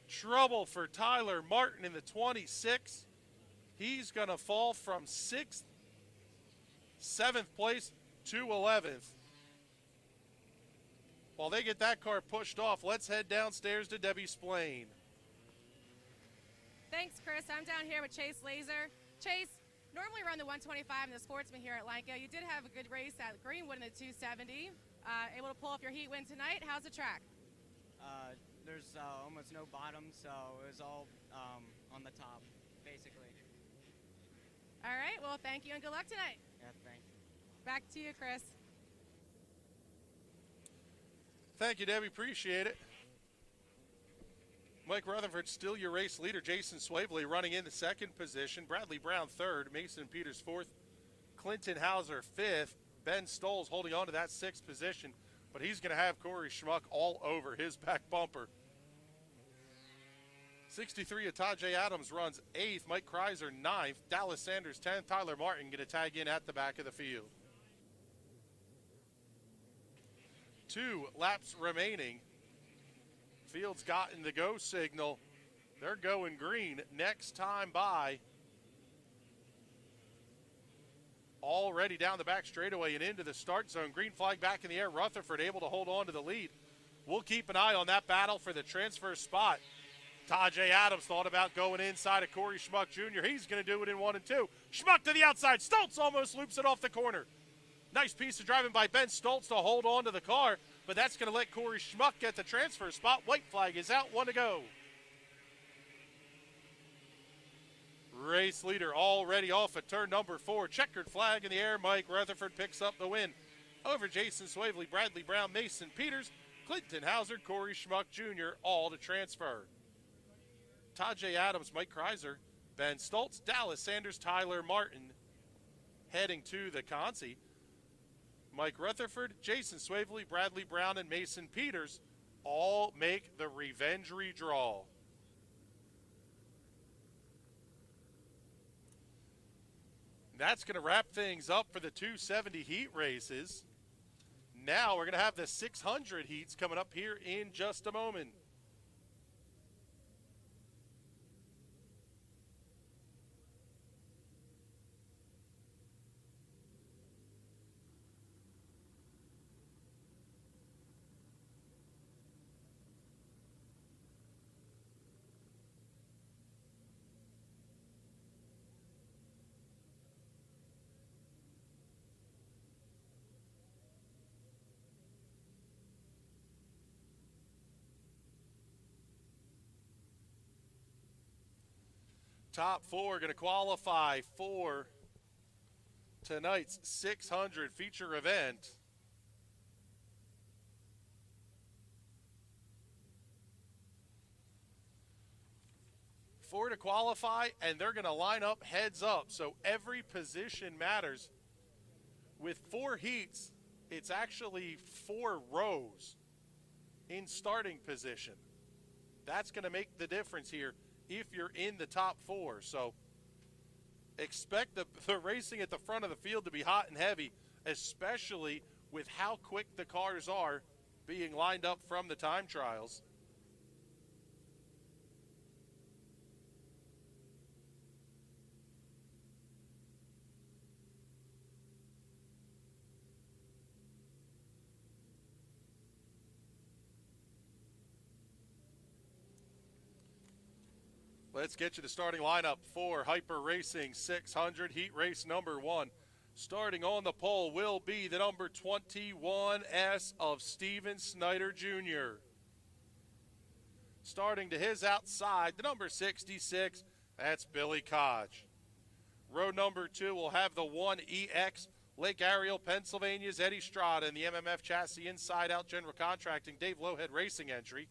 Trouble for Tyler Martin in the 26. He's going to fall from 6th, 7th place to 11th. While they get that car pushed off, let's head downstairs to Debbie Splain. Thanks, Chris. I'm down here with Chase Laser. Chase, normally run the 125 in the Sportsman here at Lanka. You did have a good race at Greenwood in the 270. Able to pull off your heat win tonight. How's the track? There's almost no bottom, so it was all on the top, basically. All right, well, thank you and good luck tonight. Yeah, thank you. Back to you, Chris. Thank you, Debbie. Appreciate it. Mike Rutherford still your race leader. Jason Swavely running in the 2nd position. Bradley Brown 3rd. Mason Peters 4th. Clinton Hauser 5th. Ben Stolz holding on to that 6th position, but he's going to have Corey Schmuck all over his back bumper. 63 of Todd J. Adams runs 8th. Mike Kreiser 9th. Dallas Sanders 10th. Tyler Martin going to tag in at the back of the field. 2 laps remaining. Field's gotten the go signal. They're going green. Next time by. Already down the back straightaway and into the start zone. Green flag back in the air. Rutherford able to hold on to the lead. We'll keep an eye on that battle for the transfer spot. Todd J. Adams thought about going inside of Corey Schmuck Jr. He's going to do it in 1 and 2. Schmuck to the outside. Stoltz almost loops it off the corner. Nice piece of driving by Ben Stoltz to hold on to the car, but that's going to let Corey Schmuck get the transfer spot. White flag is out, 1 to go. Race leader already off at turn number 4. Checkered flag in the air. Mike Rutherford picks up the win over Jason Swavely, Bradley Brown, Mason Peters, Clinton Hauser, Corey Schmuck Jr., all to transfer. Todd J. Adams, Mike Kreiser, Ben Stoltz, Dallas Sanders, Tyler Martin heading to the Consi. Mike Rutherford, Jason Swavely, Bradley Brown, and Mason Peters all make the revenge redraw. That's going to wrap things up for the 270 heat races. Now we're going to have the 600 heats coming up here in just a moment. Top four going to qualify for tonight's 600 feature event. Four to qualify, and they're going to line up heads up, so every position matters. With 4 heats, it's actually 4 rows in starting position. That's going to make the difference here if you're in the top 4. So expect the racing at the front of the field to be hot and heavy, especially with how quick the cars are being lined up from the time trials. Let's get you the starting lineup for Hyper Racing 600 heat race number 1. Starting on the pole will be the number 21S of Steven Snyder Jr. Starting to his outside, the number 66, that's Billy Kodge. Row number 2 will have the 1EX, Lake Ariel, Pennsylvania's Eddie Strada, and the MMF Chassis Inside Out General Contracting Dave Lowhead Racing entry.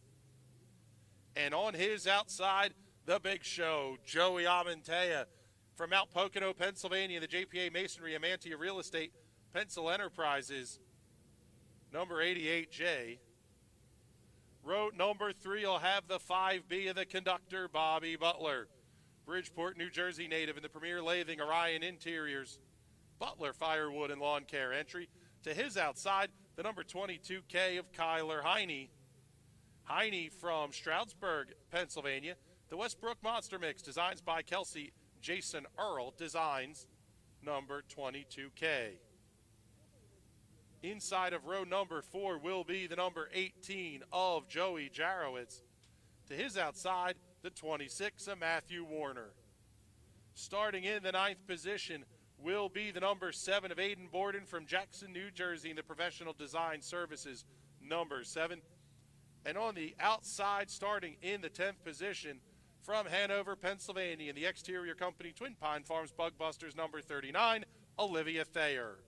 And on his outside, the big show, Joey Amantea from Mount Pocono, Pennsylvania, the JPA Masonry Amantea Real Estate, Pencil Enterprises, number 88J. Row number 3 will have the 5B of the conductor, Bobby Butler. Bridgeport, New Jersey native in the Premier Lathing, Orion Interiors, Butler Firewood and Lawn Care entry. To his outside, the number 22K of Kyler Heine. Heine from Stroudsburg, Pennsylvania. The Westbrook Monster Mix, designs by Kelsey Jason Earl, designs number 22K. Inside of row number 4 will be the number 18 of Joey Jarowitz. To his outside, the 26 of Matthew Warner. Starting in the 9th position will be the number 7 of Aiden Borden from Jackson, New Jersey, in the Professional Design Services, number 7. And on the outside, starting in the 10th position, from Hanover, Pennsylvania, in the exterior company, Twin Pine Farms Bug Busters, number 39, Olivia Thayer.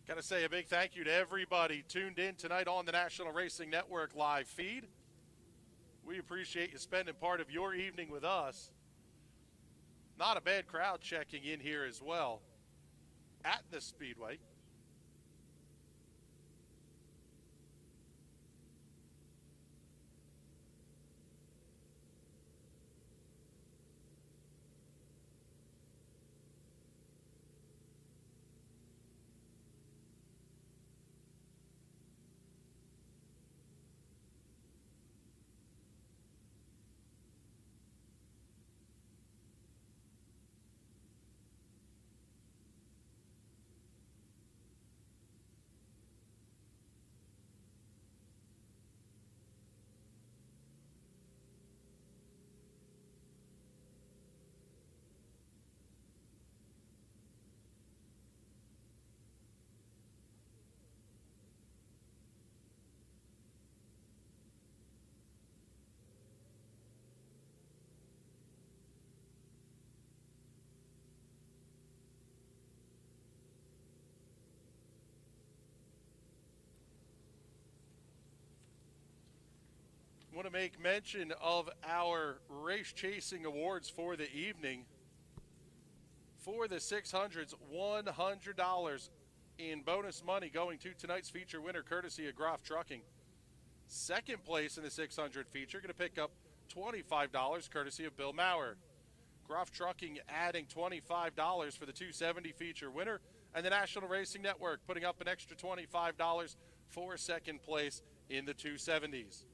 Got to say a big thank you to everybody tuned in tonight on the National Racing Network live feed. We appreciate you spending part of your evening with us. Not a bad crowd checking in here as well at the Speedway. Want to make mention of our race chasing awards for the evening. For the 600s, $100 in bonus money going to tonight's feature winner, courtesy of Groff Trucking. Second place in the 600 feature, going to pick up $25 courtesy of Bill Maurer. Gruff Trucking adding $25 for the 270 feature winner, and the National Racing Network putting up an extra $25 for second place in the 270s.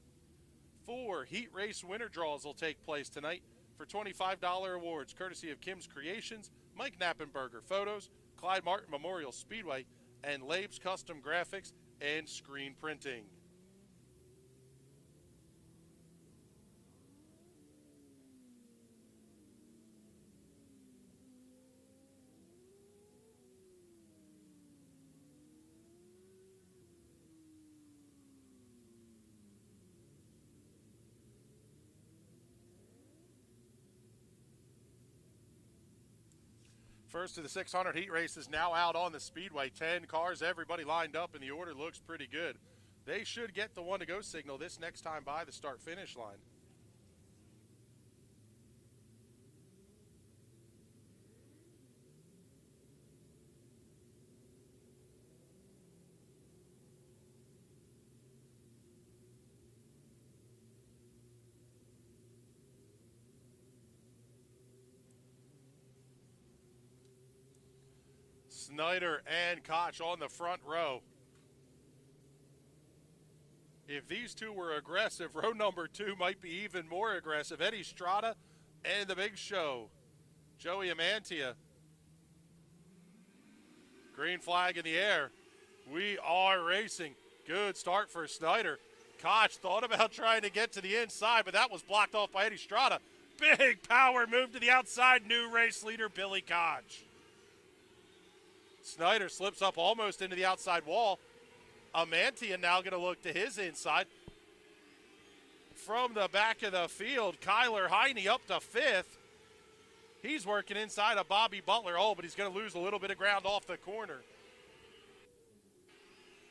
4 heat race winner draws will take place tonight for $25 awards, courtesy of Kim's Creations, Mike Knappenberger Photos, Clyde Martin Memorial Speedway, and Labes Custom Graphics and Screen Printing. First of the 600 heat races now out on the Speedway. 10 cars, everybody lined up, and the order looks pretty good. They should get the one-to-go signal this next time by the start-finish line. Snyder and Koch on the front row. If these two were aggressive, row number 2 might be even more aggressive. Eddie Strada and the Big Show. Joey Amantia. Green flag in the air. We are racing. Good start for Snyder. Koch thought about trying to get to the inside, but that was blocked off by Eddie Strada. Big power move to the outside. New race leader, Billy Koch. Snyder slips up almost into the outside wall. Amantia now going to look to his inside. From the back of the field, Kyler Heine up to 5th. He's working inside of Bobby Butler. Oh, but he's going to lose a little bit of ground off the corner.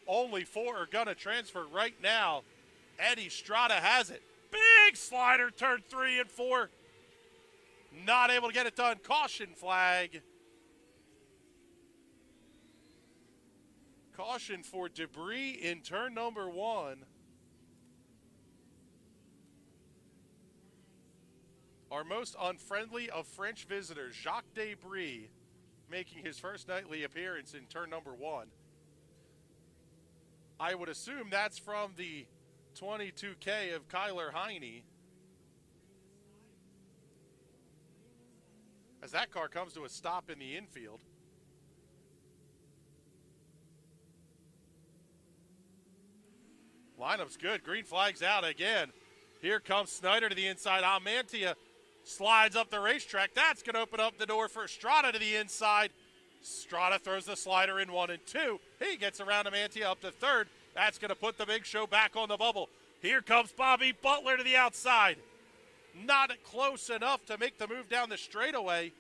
Only 4 are going to transfer right now. Eddie Strada has it. Big slider, turn 3 and 4. Not able to get it done. Caution flag. Caution for debris in turn number 1. Our most unfriendly of French visitors, Jacques Debris, making his first nightly appearance in turn number 1. I would assume that's from the 22K of Kyler Heine. As that car comes to a stop in the infield. Lineup's good. Green flag's out again. Here comes Snyder to the inside. Amantia slides up the racetrack. That's going to open up the door for Strada to the inside. Strada throws the slider in 1 and 2. He gets around Amantia up to 3rd. That's going to put the Big Show back on the bubble. Here comes Bobby Butler to the outside. Not close enough to make the move down the straightaway.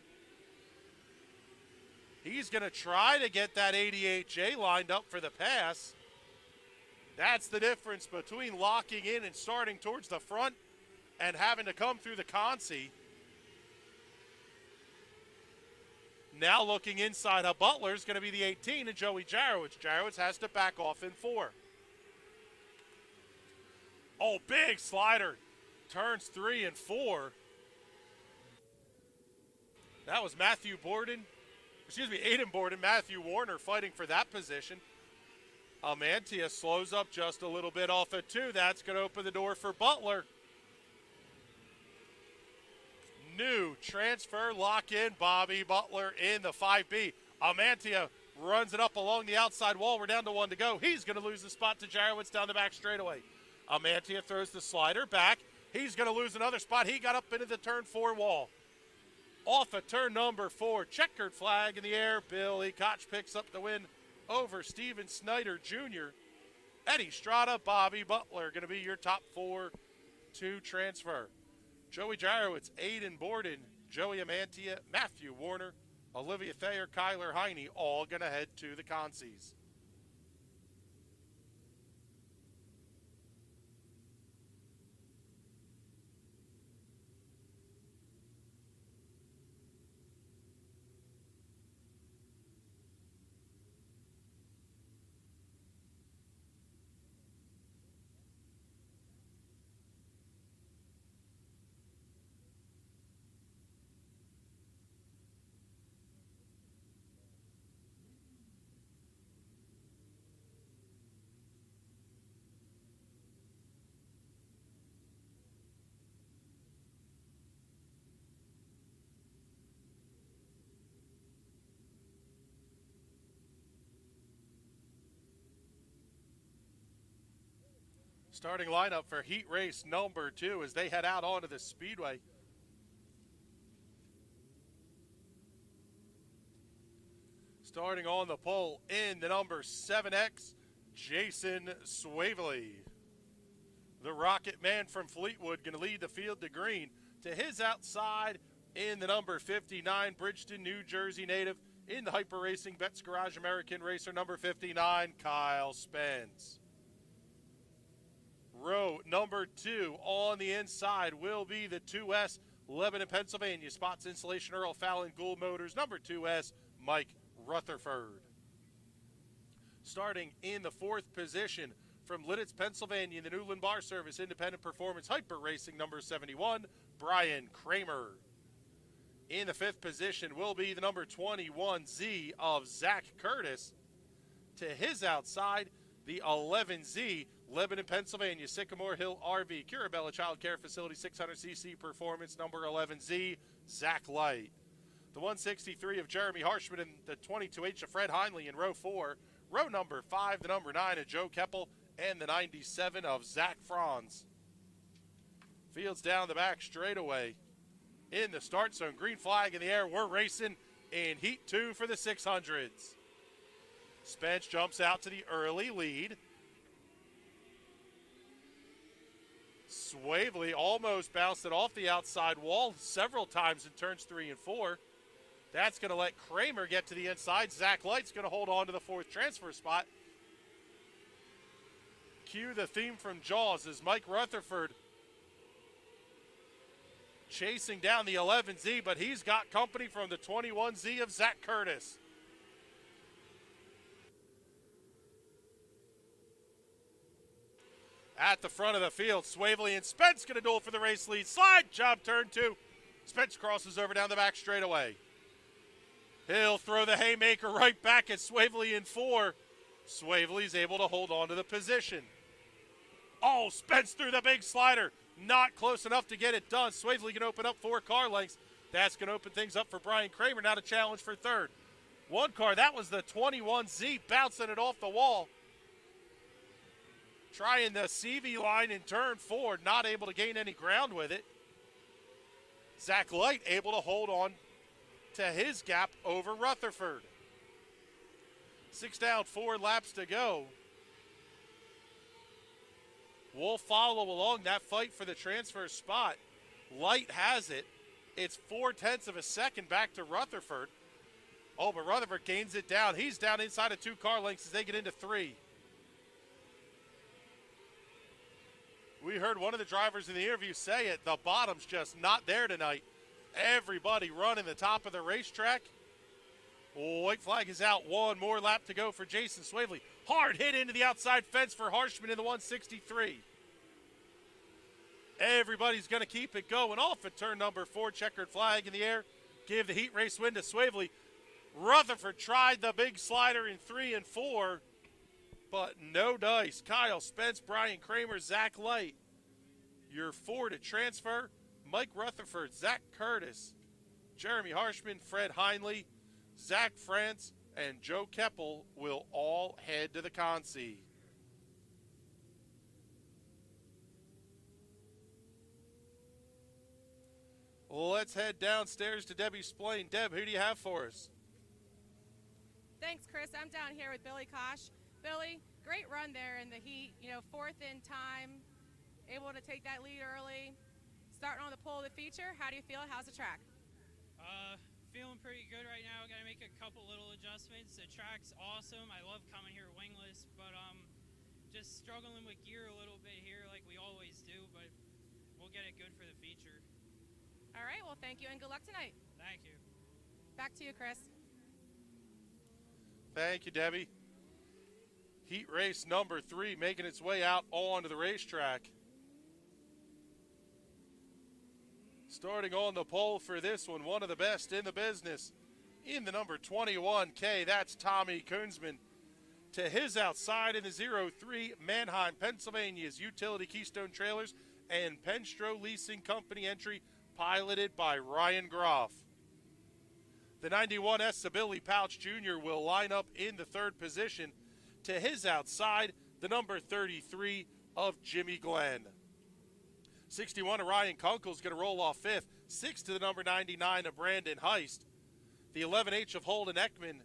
He's going to try to get that 88J lined up for the pass. That's the difference between locking in and starting towards the front and having to come through the consi. Now looking inside of Butler is going to be the 18 and Joey Jarowitz. Jarowitz has to back off in 4. Oh, big slider. Turns 3 and 4. That was Aiden Borden, Matthew Warner fighting for that position. Amantia slows up just a little bit off at 2. That's going to open the door for Butler. New transfer, lock in, Bobby Butler in the 5B. Amantia runs it up along the outside wall. We're down to 1 to go. He's going to lose the spot to Jarowitz down the back straightaway. Amantia throws the slider back. He's going to lose another spot. He got up into the turn 4 wall. Off of turn number 4, checkered flag in the air. Billy Koch picks up the win over Steven Snyder Jr. Eddie Strada, Bobby Butler going to be your top 4 to transfer. Joey Jarowitz, Aiden Borden, Joey Amantia, Matthew Warner, Olivia Thayer, Kyler Heine, all going to head to the consies. Starting lineup for heat race number 2 as they head out onto the Speedway. Starting on the pole in the number 7X, Jason Swavely. The Rocket Man from Fleetwood going to lead the field to green. To his outside in the number 59, Bridgeton, New Jersey native. In the Hyper Racing Betts Garage American Racer number 59, Kyle Spence. Row number 2 on the inside will be the 2S, Lebanon, Pennsylvania. Spots Insulation, Earl Fallon, Gould Motors, number 2S, Mike Rutherford. Starting in the 4th position from Lidditz, Pennsylvania, in the Newland Bar Service Independent Performance Hyper Racing number 71, Brian Kramer. In the 5th position will be the number 21Z of Zach Curtis. To his outside, the 11Z, Lebanon, Pennsylvania, Sycamore Hill RV, Curabella Child Care Facility 600cc Performance number 11Z, Zach Light. The 163 of Jeremy Harshman and the 22H of Fred Heinley in row 4. Row number 5, the number 9 of Joe Keppel, and the 97 of Zach Franz. Fields down the back straightaway. In the start zone, green flag in the air. We're racing in heat 2 for the 600s. Spence jumps out to the early lead. Swavely almost bounced it off the outside wall several times in turns 3 and 4. That's going to let Kramer get to the inside. Zach Light's going to hold on to the 4th transfer spot. Cue the theme from Jaws as Mike Rutherford chasing down the 11Z, but he's got company from the 21Z of Zach Curtis. At the front of the field, Swavely and Spence going to duel for the race lead. Slide job, turn 2. Spence crosses over down the back straightaway. He'll throw the haymaker right back at Swavely in 4. Swavely's able to hold on to the position. Oh, Spence threw the big slider. Not close enough to get it done. Swavely can open up 4 car lengths. That's going to open things up for Brian Kramer. Now to challenge for 3rd. 1 car, that was the 21Z, bouncing it off the wall. Trying the CV line in turn 4, not able to gain any ground with it. Zach Light able to hold on to his gap over Rutherford. 6 down, 4 laps to go. We'll follow along that fight for the transfer spot. Light has it. It's 0.4 of a second back to Rutherford. Oh, but Rutherford gains it down. He's down inside of 2 car lengths as they get into 3. We heard one of the drivers in the interview say it. The bottom's just not there tonight. Everybody running the top of the racetrack. White flag is out. 1 more lap to go for Jason Swavely. Hard hit into the outside fence for Harshman in the 163. Everybody's going to keep it going off at turn number 4. Checkered flag in the air. Give the heat race win to Swavely. Rutherford tried the big slider in 3 and 4, but no dice. Kyle Spence, Brian Kramer, Zach Light. Your 4 to transfer. Mike Rutherford, Zach Curtis, Jeremy Harshman, Fred Heinley, Zach Franz, and Joe Keppel will all head to the consi. Let's head downstairs to Debbie Splain. Deb, who do you have for us? Thanks, Chris. I'm down here with Billy Kosh. Billy, great run there in the heat. 4th in time, able to take that lead early. Starting on the pole of the feature, how do you feel? How's the track? Feeling pretty good right now. Got to make a couple little adjustments. The track's awesome. I love coming here wingless, but just struggling with gear a little bit here like we always do, but we'll get it good for the feature. All right, well, thank you and good luck tonight. Thank you. Back to you, Chris. Thank you, Debbie. Heat race number 3 making its way out onto the racetrack. Starting on the pole for this one of the best in the business. In the number 21K, that's Tommy Koonsman. To his outside in the 03, Mannheim, Pennsylvania's Utility Keystone Trailers and Penstro Leasing Company entry, piloted by Ryan Groff. The 91S Billy Pouch Jr. will line up in the 3rd position. To his outside, the number 33, of Jimmy Glenn. 61 of Ryan Kunkel's going to roll off 5th. 6 to the number 99 of Brandon Heist. The 11H of Holden Ekman,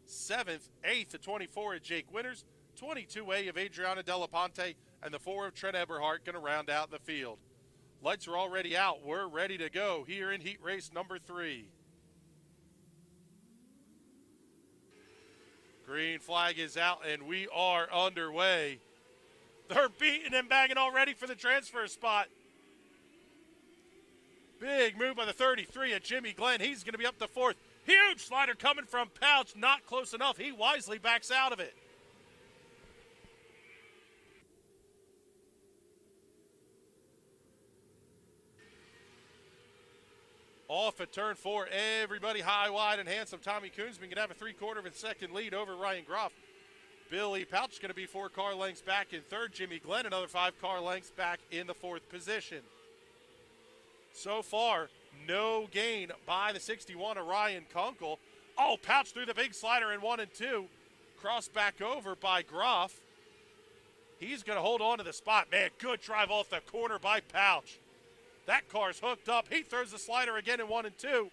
7th. 8th to 24 of Jake Winters. 22A of Adriana Delaponte. And the 4 of Trent Eberhardt going to round out the field. Lights are already out. We're ready to go here in heat race number 3. Green flag is out, and we are underway. They're beating and banging already for the transfer spot. Big move by the 33 of Jimmy Glenn. He's going to be up to 4th. Huge slider coming from Pouch. Not close enough. He wisely backs out of it. Off at turn 4, everybody high, wide, and handsome. Tommy Koonsman can have a 3/4 of a second lead over Ryan Groff. Billy Pouch is going to be 4 car lengths back in 3rd. Jimmy Glenn another 5 car lengths back in the 4th position. So far, no gain by the 61 of Ryan Kunkel. Oh, Pouch through the big slider in 1 and 2. Crossed back over by Groff. He's going to hold on to the spot. Man, good drive off the corner by Pouch. That car's hooked up. He throws the slider again in 1 and 2.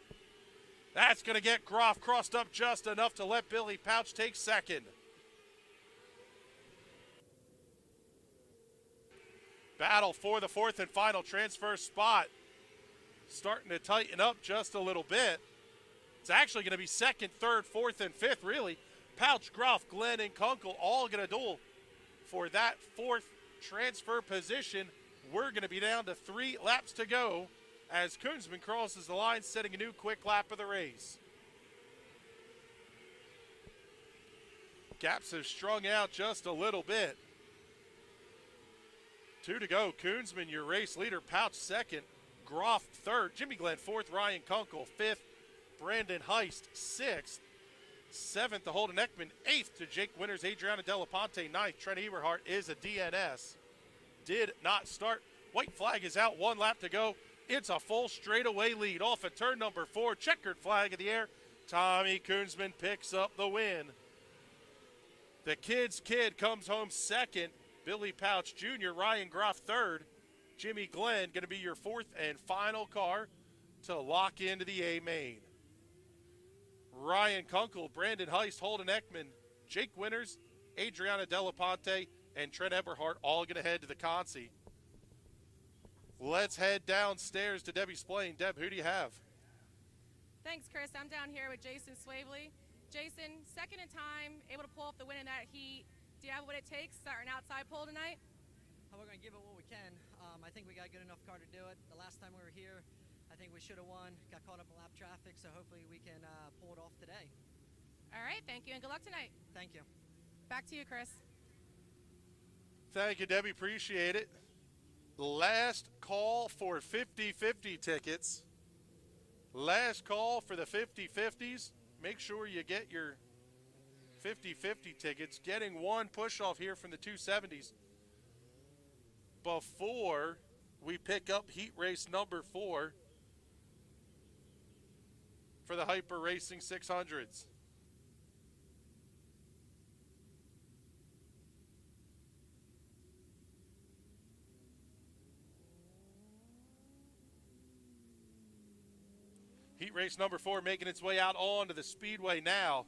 That's going to get Groff crossed up just enough to let Billy Pouch take 2nd. Battle for the 4th and final transfer spot. Starting to tighten up just a little bit. It's actually going to be 2nd, 3rd, 4th, and 5th, really. Pouch, Groff, Glenn, and Kunkel all going to duel for that 4th transfer position. We're going to be down to 3 laps to go as Koonsman crosses the line, setting a new quick lap of the race. Gaps have strung out just a little bit. 2 to go. Koonsman, your race leader. Pouch 2nd. Groff 3rd. Jimmy Glenn 4th. Ryan Kunkel 5th. Brandon Heist 6th. 7th to Holden Ekman. 8th to Jake Winters. Adriana Delaponte 9th. Trent Eberhardt is a DNS. Did not start. White flag is out. 1 lap to go. It's a full straightaway lead off at turn number 4. Checkered flag in the air. Tommy Koonsman picks up the win. The kid's kid comes home 2nd. Billy Pouch Jr., Ryan Groff 3rd. Jimmy Glenn going to be your 4th and final car to lock into the A main. Ryan Kunkel, Brandon Heist, Holden Ekman, Jake Winters, Adriana Delaponte, and Trent Eberhardt all going to head to the Consi. Let's head downstairs to Debbie Splain. Deb, who do you have? Thanks, Chris. I'm down here with Jason Swavely. Jason, 2nd in time, able to pull off the win in that heat. Do you have what it takes starting outside pole tonight? We're going to give it what we can. I think we got a good enough car to do it. The last time we were here, I think we should have won. Got caught up in lap traffic, so hopefully we can pull it off today. All right, thank you, and good luck tonight. Thank you. Back to you, Chris. Thank you, Debbie. Appreciate it. Last call for 50-50 tickets. Last call for the 50-50s. Make sure you get your 50-50 tickets. Getting one push-off here from the 270s before we pick up heat race number 4 for the Hyper Racing 600s. Heat race number 4 making its way out onto the Speedway now.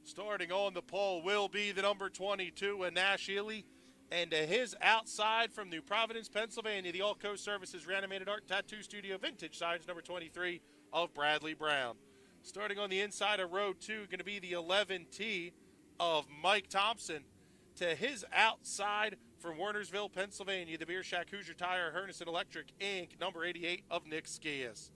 Starting on the pole will be the number 22, Nash Ely. And to his outside from New Providence, Pennsylvania, the All Coast Services Reanimated Art Tattoo Studio Vintage Signs number 23 of Bradley Brown. Starting on the inside of row 2, going to be the 11T of Mike Thompson. To his outside from Wernersville, Pennsylvania, the Beer Shack Hoosier Tire, Hernison Electric, Inc., number 88 of Nick Skias.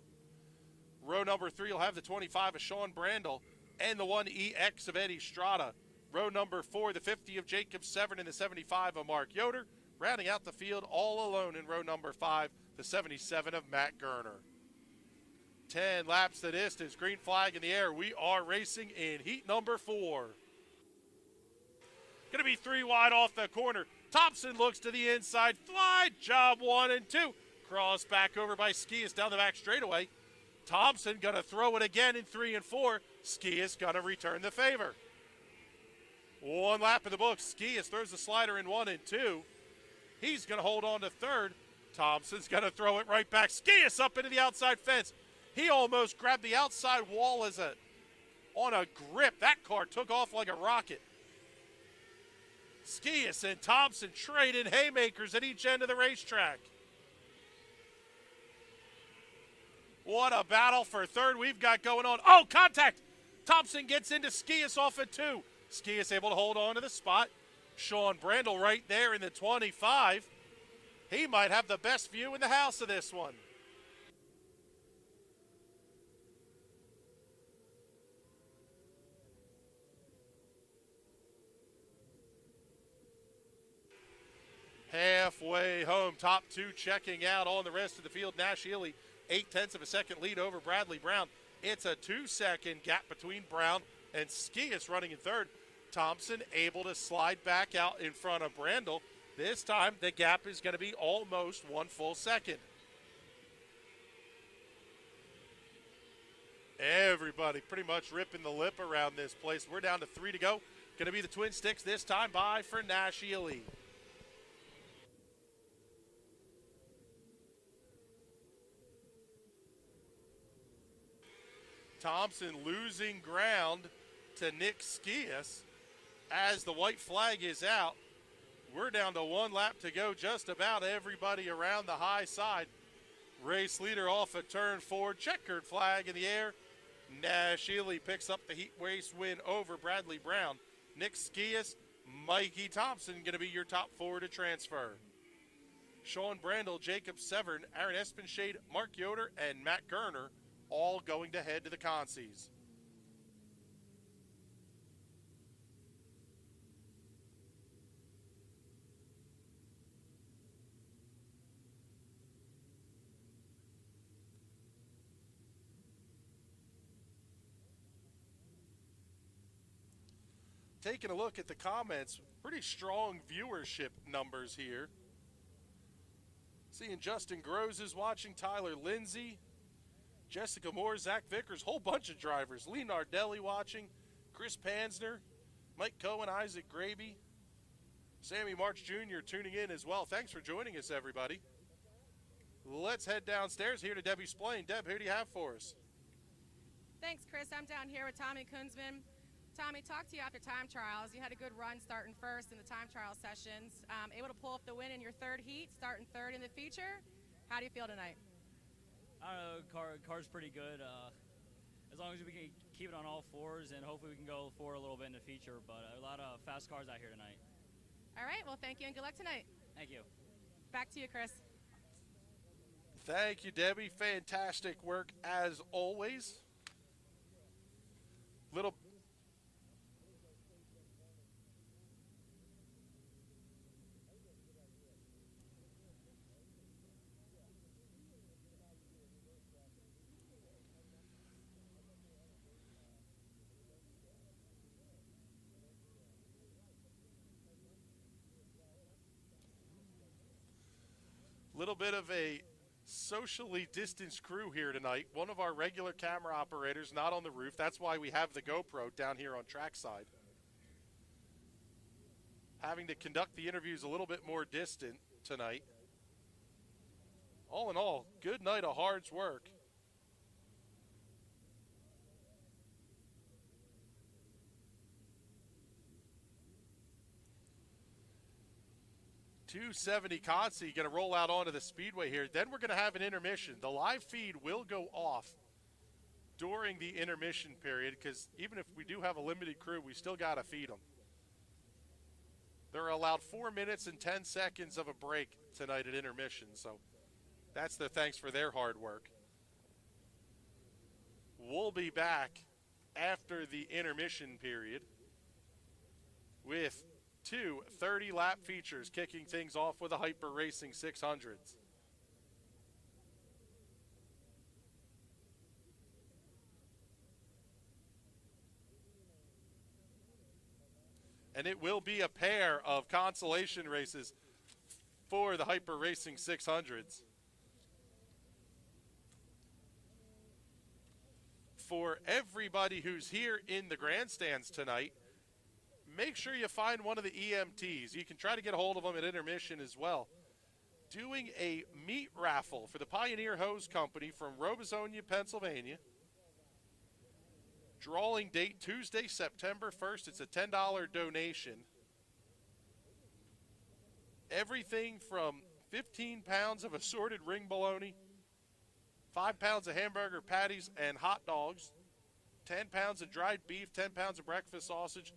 Row number 3 will have the 25 of Sean Brandel and the 1EX of Eddie Strada. Row number 4, the 50 of Jacob Severn and the 75 of Mark Yoder. Rounding out the field all alone in row number 5, the 77 of Matt Gerner. 10 laps the distance, green flag in the air. We are racing in heat number 4. Going to be 3 wide off the corner. Thompson looks to the inside. Clyde, job 1 and 2. Cross back over by Skias down the back straightaway. Thompson going to throw it again in 3 and 4. Skias going to return the favor. 1 lap in the books. Skias throws the slider in 1 and 2. He's going to hold on to third. Thompson's going to throw it right back. Skias up into the outside fence. He almost grabbed the outside wall on a grip. That car took off like a rocket. Skias and Thompson trading haymakers at each end of the racetrack. What a battle for third we've got going on. Oh, contact! Thompson gets into Skias off at 2. Skias able to hold on to the spot. Sean Brandel right there in the 25. He might have the best view in the house of this one. Halfway home, top 2 checking out on the rest of the field. Nash Ely, 0.8 of a second lead over Bradley Brown. It's a 2-second gap between Brown and Skias running in third. Thompson able to slide back out in front of Brandel. This time the gap is going to be almost 1 full second. Everybody pretty much ripping the lip around this place. We're down to 3 to go. Going to be the Twin Sticks this time by for Nash Ely. Thompson losing ground to Nick Skias as the white flag is out. We're down to 1 lap to go. Just about everybody around the high side. Race leader off at turn 4. Checkered flag in the air. Nash Ely picks up the heat race win over Bradley Brown. Nick Skias, Mikey Thompson going to be your top 4 to transfer. Sean Brandel, Jacob Severn, Aaron Espenshade, Mark Yoder, and Matt Gerner all going to head to the consies. Taking a look at the comments, pretty strong viewership numbers here. Seeing Justin Groves is watching, Tyler Lindsay, Jessica Moore, Zach Vickers, whole bunch of drivers. Lee Nardelli watching, Chris Pansner, Mike Cohen, Isaac Graby, Sammy March Jr. tuning in as well. Thanks for joining us, everybody. Let's head downstairs here to Debbie Splain. Deb, who do you have for us? Thanks, Chris. I'm down here with Tommy Kunzman. Tommy, talk to you after time trials. You had a good run starting first in the time trial sessions. Able to pull off the win in your third heat, starting third in the feature. How do you feel tonight? I don't know, car's pretty good. As long as we can keep it on all 4s, and hopefully we can go forward a little bit in the feature, but a lot of fast cars out here tonight. All right, well, thank you and good luck tonight. Thank you. Back to you, Chris. Thank you, Debbie. Fantastic work as always. Little bit of a socially distanced crew here tonight. One of our regular camera operators not on the roof. That's why we have the GoPro down here on trackside. Having to conduct the interviews a little bit more distant tonight. All in all, good night of hard work. .270 Consi going to roll out onto the Speedway here. Then we're going to have an intermission. The live feed will go off during the intermission period because even if we do have a limited crew, we still got to feed them. They're allowed 4 minutes and 10 seconds of a break tonight at intermission, so that's the thanks for their hard work. We'll be back after the intermission period with 2 30-lap features kicking things off with a Hyper Racing 600s. And it will be a pair of consolation races for the Hyper Racing 600s. For everybody who's here in the grandstands tonight, make sure you find one of the EMTs. You can try to get a hold of them at Intermission as well. Doing a meat raffle for the Pioneer Hose Company from Robesonia, Pennsylvania. Drawing date Tuesday, September 1st. It's a $10 donation. Everything from 15 pounds of assorted ring bologna, 5 pounds of hamburger patties and hot dogs, 10 pounds of dried beef, 10 pounds of breakfast sausage,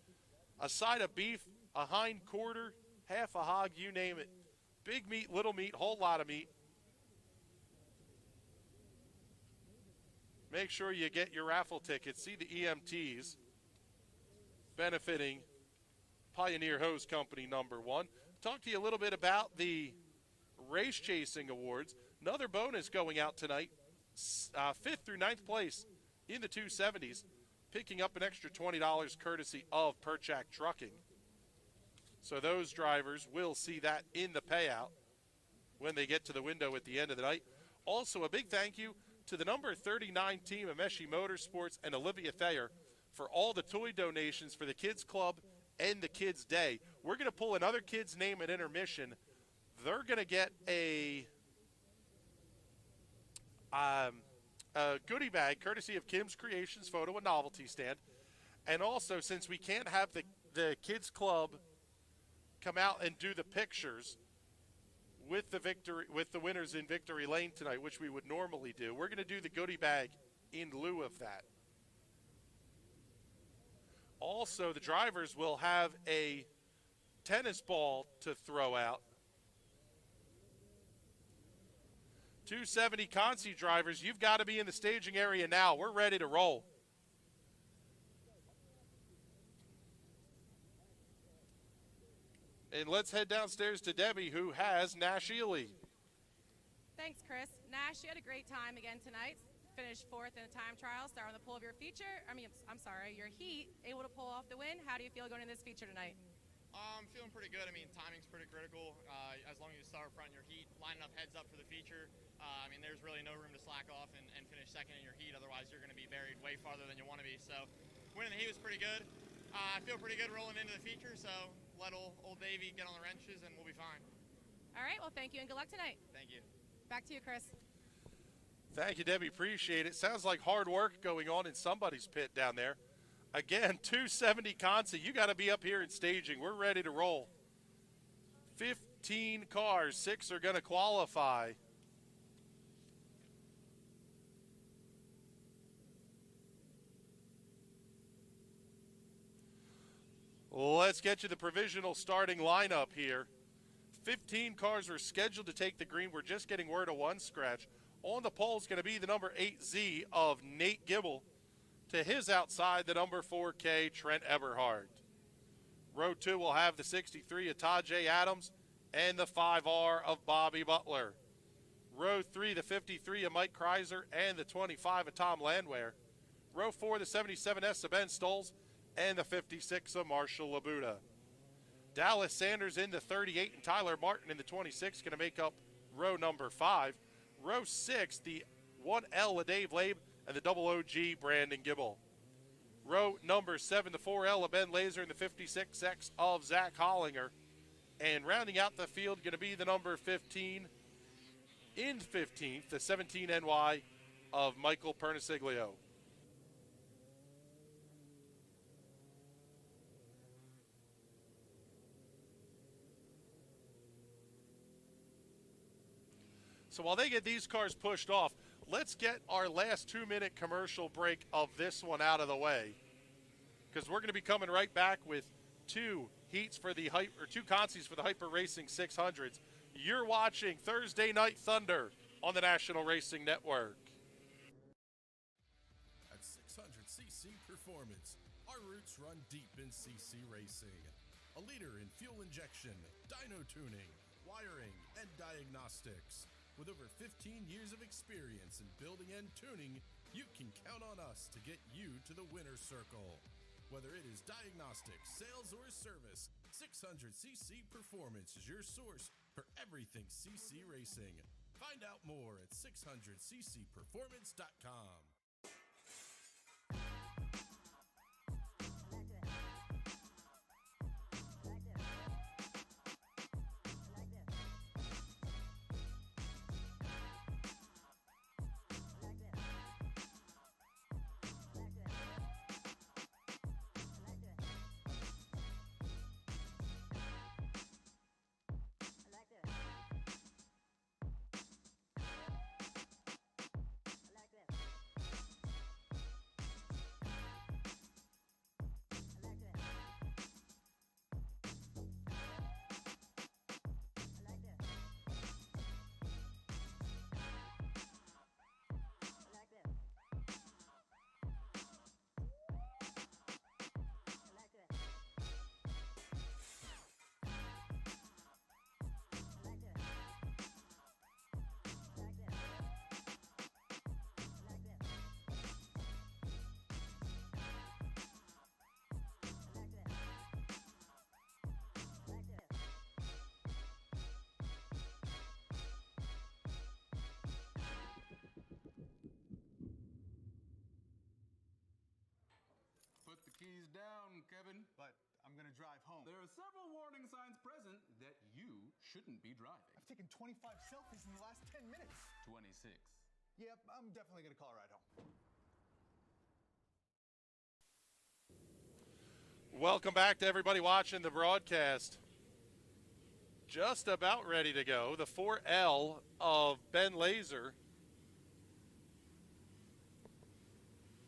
a side of beef, a hind quarter, half a hog, you name it. Big meat, little meat, whole lot of meat. Make sure you get your raffle tickets. See the EMTs benefiting Pioneer Hose Company #1. Talk to you a little bit about the Race Chasing Awards. Another bonus going out tonight. 5th through 9th place in the 270s. Picking up an extra $20 courtesy of Perchak Trucking. So those drivers will see that in the payout when they get to the window at the end of the night. Also, a big thank you to the number 39 team of Meshi Motorsports and Olivia Thayer for all the toy donations for the Kids Club and the Kids Day. We're going to pull another kid's name at Intermission. They're going to get a goodie bag courtesy of Kim's Creations Photo and Novelty Stand. And also, since we can't have the Kids Club come out and do the pictures with the winners in Victory Lane tonight, which we would normally do, we're going to do the goodie bag in lieu of that. Also, the drivers will have a tennis ball to throw out. 270 Consi drivers, you've got to be in the staging area now. We're ready to roll. And let's head downstairs to Debbie, who has Nash Ely. Thanks, Chris. Nash, you had a great time again tonight. Finished 4th in a time trial, star on the pole of your your heat, able to pull off the win. How do you feel going into this feature tonight? I'm feeling pretty good. I mean, timing's pretty critical. As long as you start front in your heat, lining up heads up for the feature. There's really no room to slack off and finish second in your heat. Otherwise, you're going to be buried way farther than you want to be. So, winning the heat was pretty good. I feel pretty good rolling into the feature. So, let old Davey get on the wrenches, and we'll be fine. All right. Well, thank you, and good luck tonight. Thank you. Back to you, Chris. Thank you, Debbie. Appreciate it. Sounds like hard work going on in somebody's pit down there. Again, 270 Consi. You got to be up here in staging. We're ready to roll. 15 cars. 6 are going to qualify. Let's get you the provisional starting lineup here. 15 cars were scheduled to take the green. We're just getting word of one scratch. On the pole is going to be the number 8Z of Nate Gibble. To his outside, the number 4K, Trent Eberhard. Row 2 will have the 63 of Todd J. Adams and the 5R of Bobby Butler. Row 3, the 53 of Mike Kreiser and the 25 of Tom Landwehr. Row 4, the 77S of Ben Stolz and the 56 of Marshall Labuda. Dallas Sanders in the 38 and Tyler Martin in the 26 going to make up row number 5. Row 6, the 1L of Dave Labe and the double OG Brandon Gibble. Row number 7, the 4L of Ben Laser and the 56X of Zach Hollinger. And rounding out the field going to be the number 15 in 15th, the 17NY of Michael Perniciglio. So while they get these cars pushed off, let's get our last 2-minute commercial break of this one out of the way, because we're going to be coming right back with 2 heats for the two consies for the Hyper Racing 600s. You're watching Thursday Night Thunder on the National Racing Network. At 600cc Performance, our roots run deep in CC racing. A leader in fuel injection, dyno tuning, wiring, and diagnostics. With over 15 years of experience in building and tuning, you can count on us to get you to the winner's circle. Whether it is diagnostics, sales, or service, 600cc Performance is your source for everything CC racing. Find out more at 600ccperformance.com. Keys down, Kevin. But I'm gonna drive home. There are several warning signs present that you shouldn't be driving. I've taken 25 selfies in the last 10 minutes. 26. Yep, I'm definitely gonna call a ride home. Welcome back to everybody watching the broadcast. Just about ready to go. The 4L of Ben Laser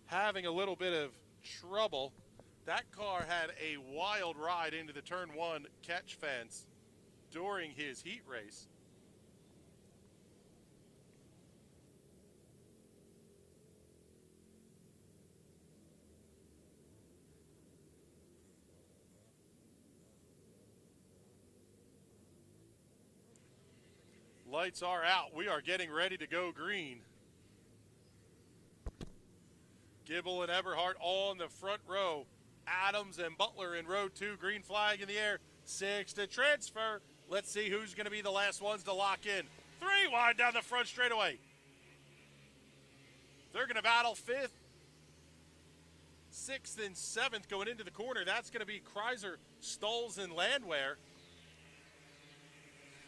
having a little bit of trouble. That car had a wild ride into the turn 1 catch fence during his heat race. Lights are out. We are getting ready to go green. Gibble and Eberhardt all in the front row. Adams and Butler in row 2. Green flag in the air. 6 to transfer. Let's see who's going to be the last ones to lock in. 3 wide down the front straightaway. They're going to battle 5th, 6th, and 7th going into the corner. That's going to be Kreiser, Stolz, and Landwehr.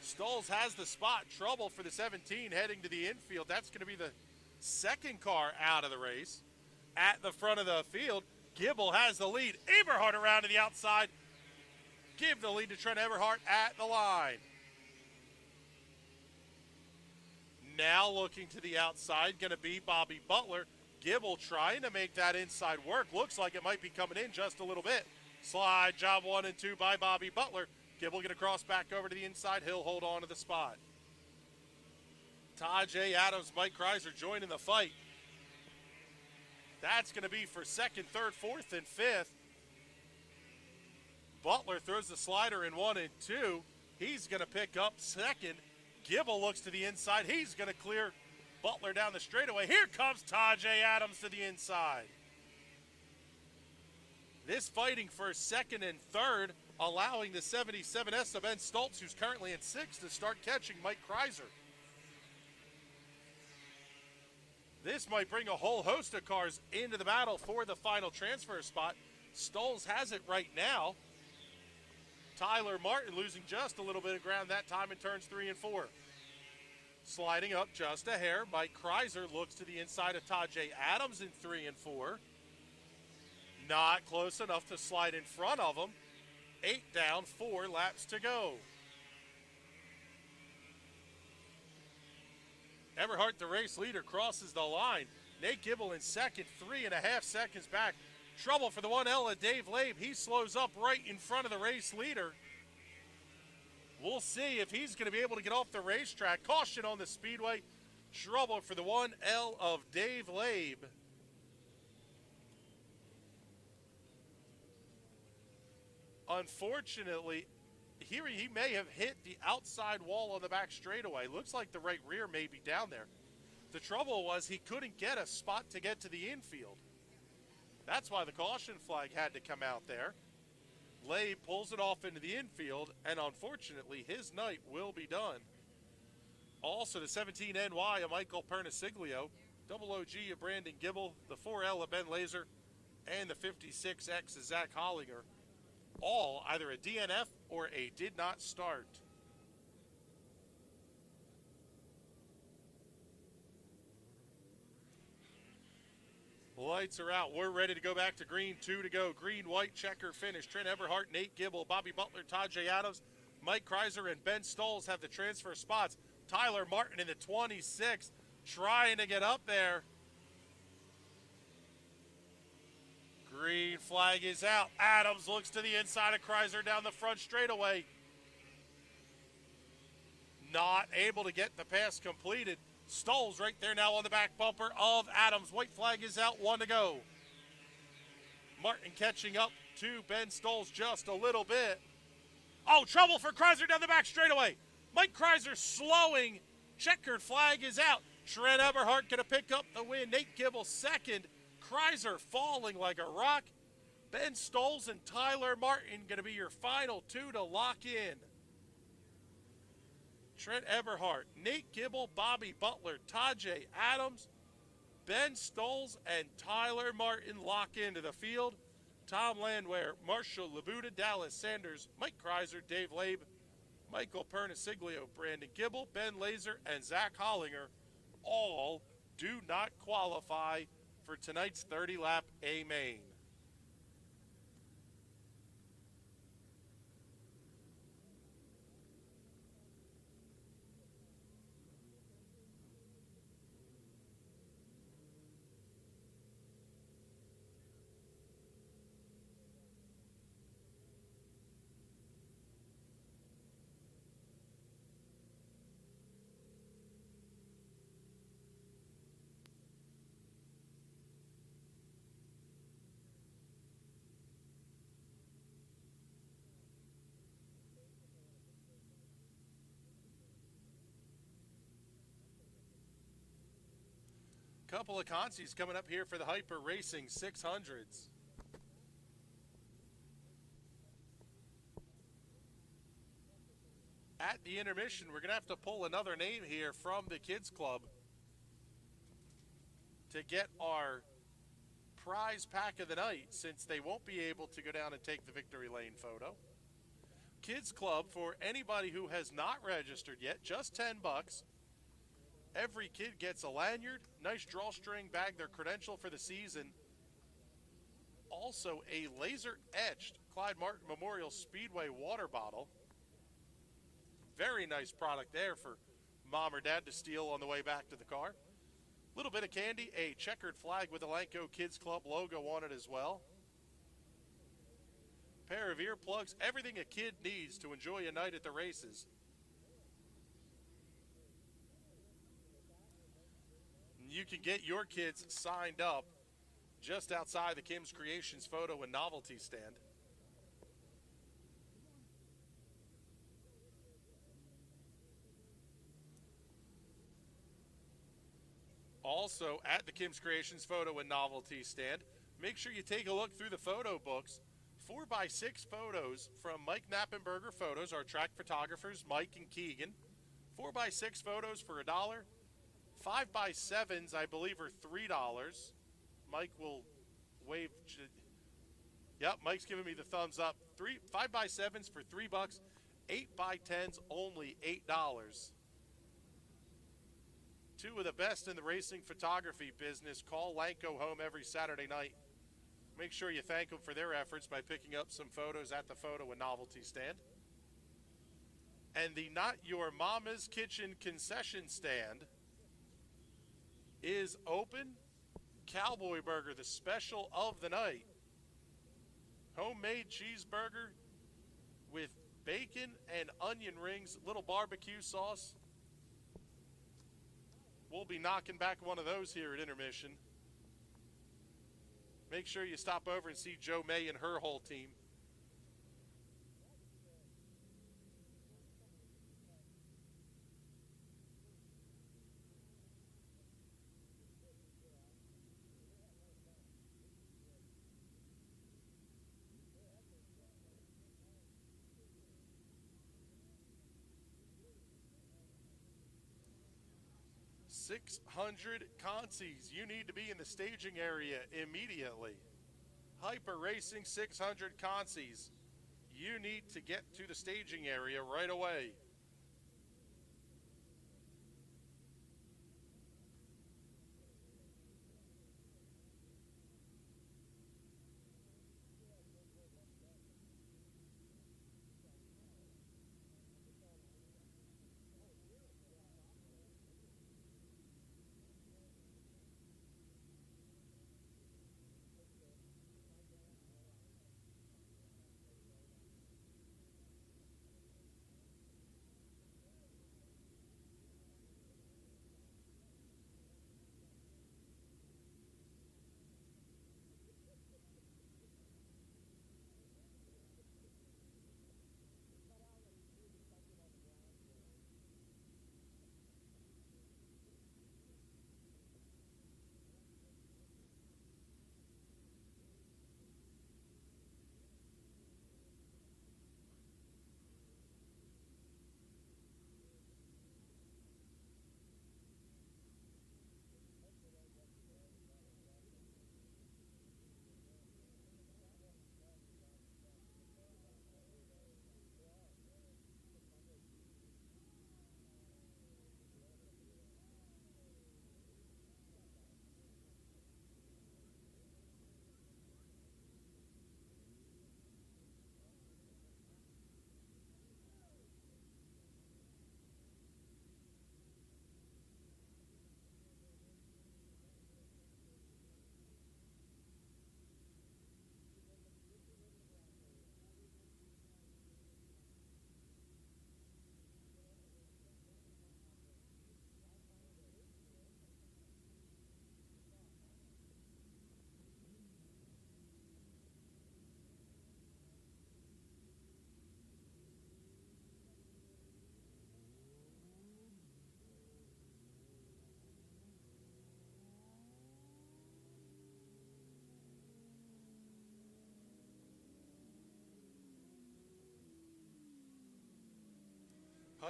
Stolz has the spot. Trouble for the 17 heading to the infield. That's going to be the second car out of the race. At the front of the field, Gibble has the lead. Eberhardt around to the outside. Give the lead to Trent Eberhardt at the line. Now looking to the outside, going to be Bobby Butler. Gibble trying to make that inside work. Looks like it might be coming in just a little bit. Slide, job 1 and 2 by Bobby Butler. Gibble going to cross back over to the inside. He'll hold on to the spot. Tajay Adams, Mike Kreiser joining the fight. That's going to be for 2nd, 3rd, 4th, and 5th. Butler throws the slider in 1 and 2. He's going to pick up 2nd. Gibble looks to the inside. He's going to clear Butler down the straightaway. Here comes Tajay Adams to the inside. This fighting for 2nd and 3rd, allowing the 77S of Ben Stoltz, who's currently in 6th, to start catching Mike Kreiser. This might bring a whole host of cars into the battle for the final transfer spot. Stolz has it right now. Tyler Martin losing just a little bit of ground that time in turns 3 and 4. Sliding up just a hair, Mike Kreiser looks to the inside of Tajay Adams in 3 and 4. Not close enough to slide in front of him. 8 down, 4 laps to go. Eberhardt, the race leader, crosses the line. Nate Gibble in 2nd, 3.5 seconds back. Trouble for the 1L of Dave Labe. He slows up right in front of the race leader. We'll see if he's going to be able to get off the racetrack. Caution on the Speedway. Trouble for the 1L of Dave Labe. Unfortunately, here he may have hit the outside wall on the back straightaway. Looks like the right rear may be down there. The trouble was he couldn't get a spot to get to the infield. That's why the caution flag had to come out there. Labe pulls it off into the infield, and unfortunately, his night will be done. Also, the 17NY of Michael Perniciglio, double OG of Brandon Gibble, the 4L of Ben Laser, and the 56X of Zach Hollinger. All either a DNF or a did not start. Lights are out. We're ready to go back to green. 2 to go. Green, white, checker finish. Trent Eberhardt, Nate Gibble, Bobby Butler, Tajay Adams, Mike Kreiser, and Ben Stolz have the transfer spots. Tyler Martin in the 26th trying to get up there. Green flag is out. Adams looks to the inside of Kreiser down the front straightaway. Not able to get the pass completed. Stolz right there now on the back bumper of Adams. White flag is out, 1 to go. Martin catching up to Ben Stolz just a little bit. Oh, trouble for Kreiser down the back straightaway. Mike Kreiser slowing. Checkered flag is out. Trent Eberhardt going to pick up the win. Nate Gibble 2nd. Kreiser falling like a rock. Ben Stolz and Tyler Martin going to be your final 2 to lock in. Trent Eberhardt, Nate Gibble, Bobby Butler, Tajay Adams, Ben Stolz, and Tyler Martin lock into the field. Tom Landwehr, Marshall Labuda, Dallas Sanders, Mike Kreiser, Dave Labe, Michael Perniciglio, Brandon Gibble, Ben Laser, and Zach Hollinger all do not qualify for tonight's 30-lap A main. Couple of consies coming up here for the Hyper Racing 600s. At the intermission, we're going to have to pull another name here from the Kids Club to get our prize pack of the night, since they won't be able to go down and take the victory lane photo. Kids Club, for anybody who has not registered yet, just $10. Every kid gets a lanyard, nice drawstring bag, their credential for the season. Also a laser-etched Clyde Martin Memorial Speedway water bottle. Very nice product there for mom or dad to steal on the way back to the car. Little bit of candy, a checkered flag with the Lanco Kids Club logo on it as well. Pair of earplugs, everything a kid needs to enjoy a night at the races. You can get your kids signed up just outside the Kim's Creations photo and novelty stand. Also at the Kim's Creations photo and novelty stand, make sure you take a look through the photo books. 4x6 photos from Mike Knappenberger Photos, our track photographers, Mike and Keegan. 4x6 photos for $1. 5x7s, I believe, are $3. Mike will wave. Yep, Mike's giving me the thumbs up. 5x7s for $3. 8x10s only $8. Two of the best in the racing photography business call Lanco home every Saturday night. Make sure you thank them for their efforts by picking up some photos at the photo and novelty stand. And the Not Your Mama's Kitchen concession stand is open. Cowboy Burger, the special of the night. Homemade cheeseburger with bacon and onion rings, little barbecue sauce. We'll be knocking back one of those here at Intermission. Make sure you stop over and see Joe May and her whole team. $600 consies. You need to be in the staging area immediately. Hyper Racing 600 consies. You need to get to the staging area right away.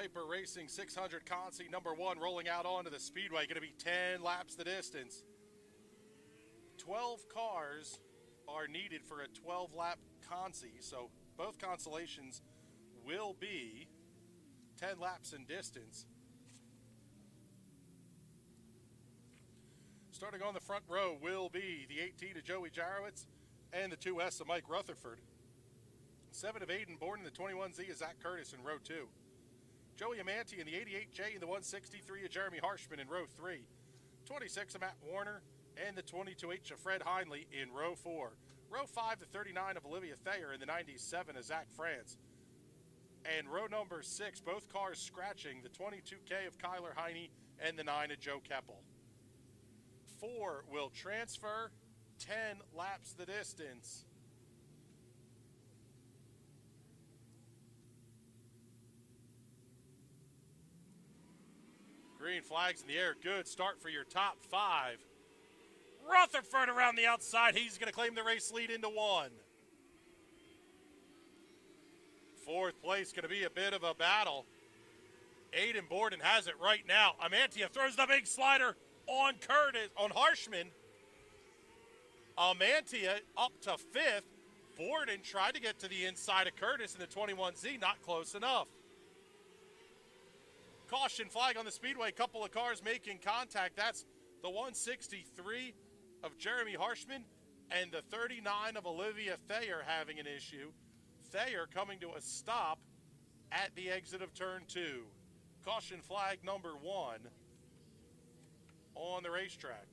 Viper Racing 600 Consi number 1 rolling out onto the Speedway. Going to be 10 laps the distance. 12 cars are needed for a 12-lap Consi, so both consolations will be 10 laps in distance. Starting on the front row will be the 18 of Joey Jarowitz and the 2S of Mike Rutherford. 7 of Aiden Borden and the 21Z of Zach Curtis in row 2. Joey Amanti in the 88J and the 163 of Jeremy Harshman in row 3. 26 of Matt Warner and the 22H of Fred Heinley in row 4. Row 5, the 39 of Olivia Thayer and the 97 of Zach France. And row number 6, both cars scratching, the 22K of Kyler Heine and the 9 of Joe Keppel. 4 will transfer, 10 laps the distance. Green flags in the air. Good start for your top 5. Rutherford around the outside. He's going to claim the race lead into 1. 4th place going to be a bit of a battle. Aiden Borden has it right now. Amantia throws the big slider on Harshman. Amantia up to 5th. Borden tried to get to the inside of Curtis in the 21Z. Not close enough. Caution flag on the Speedway. Couple of cars making contact. That's the 163 of Jeremy Harshman and the 39 of Olivia Thayer having an issue. Thayer coming to a stop at the exit of turn 2. Caution flag number 1 on the racetrack.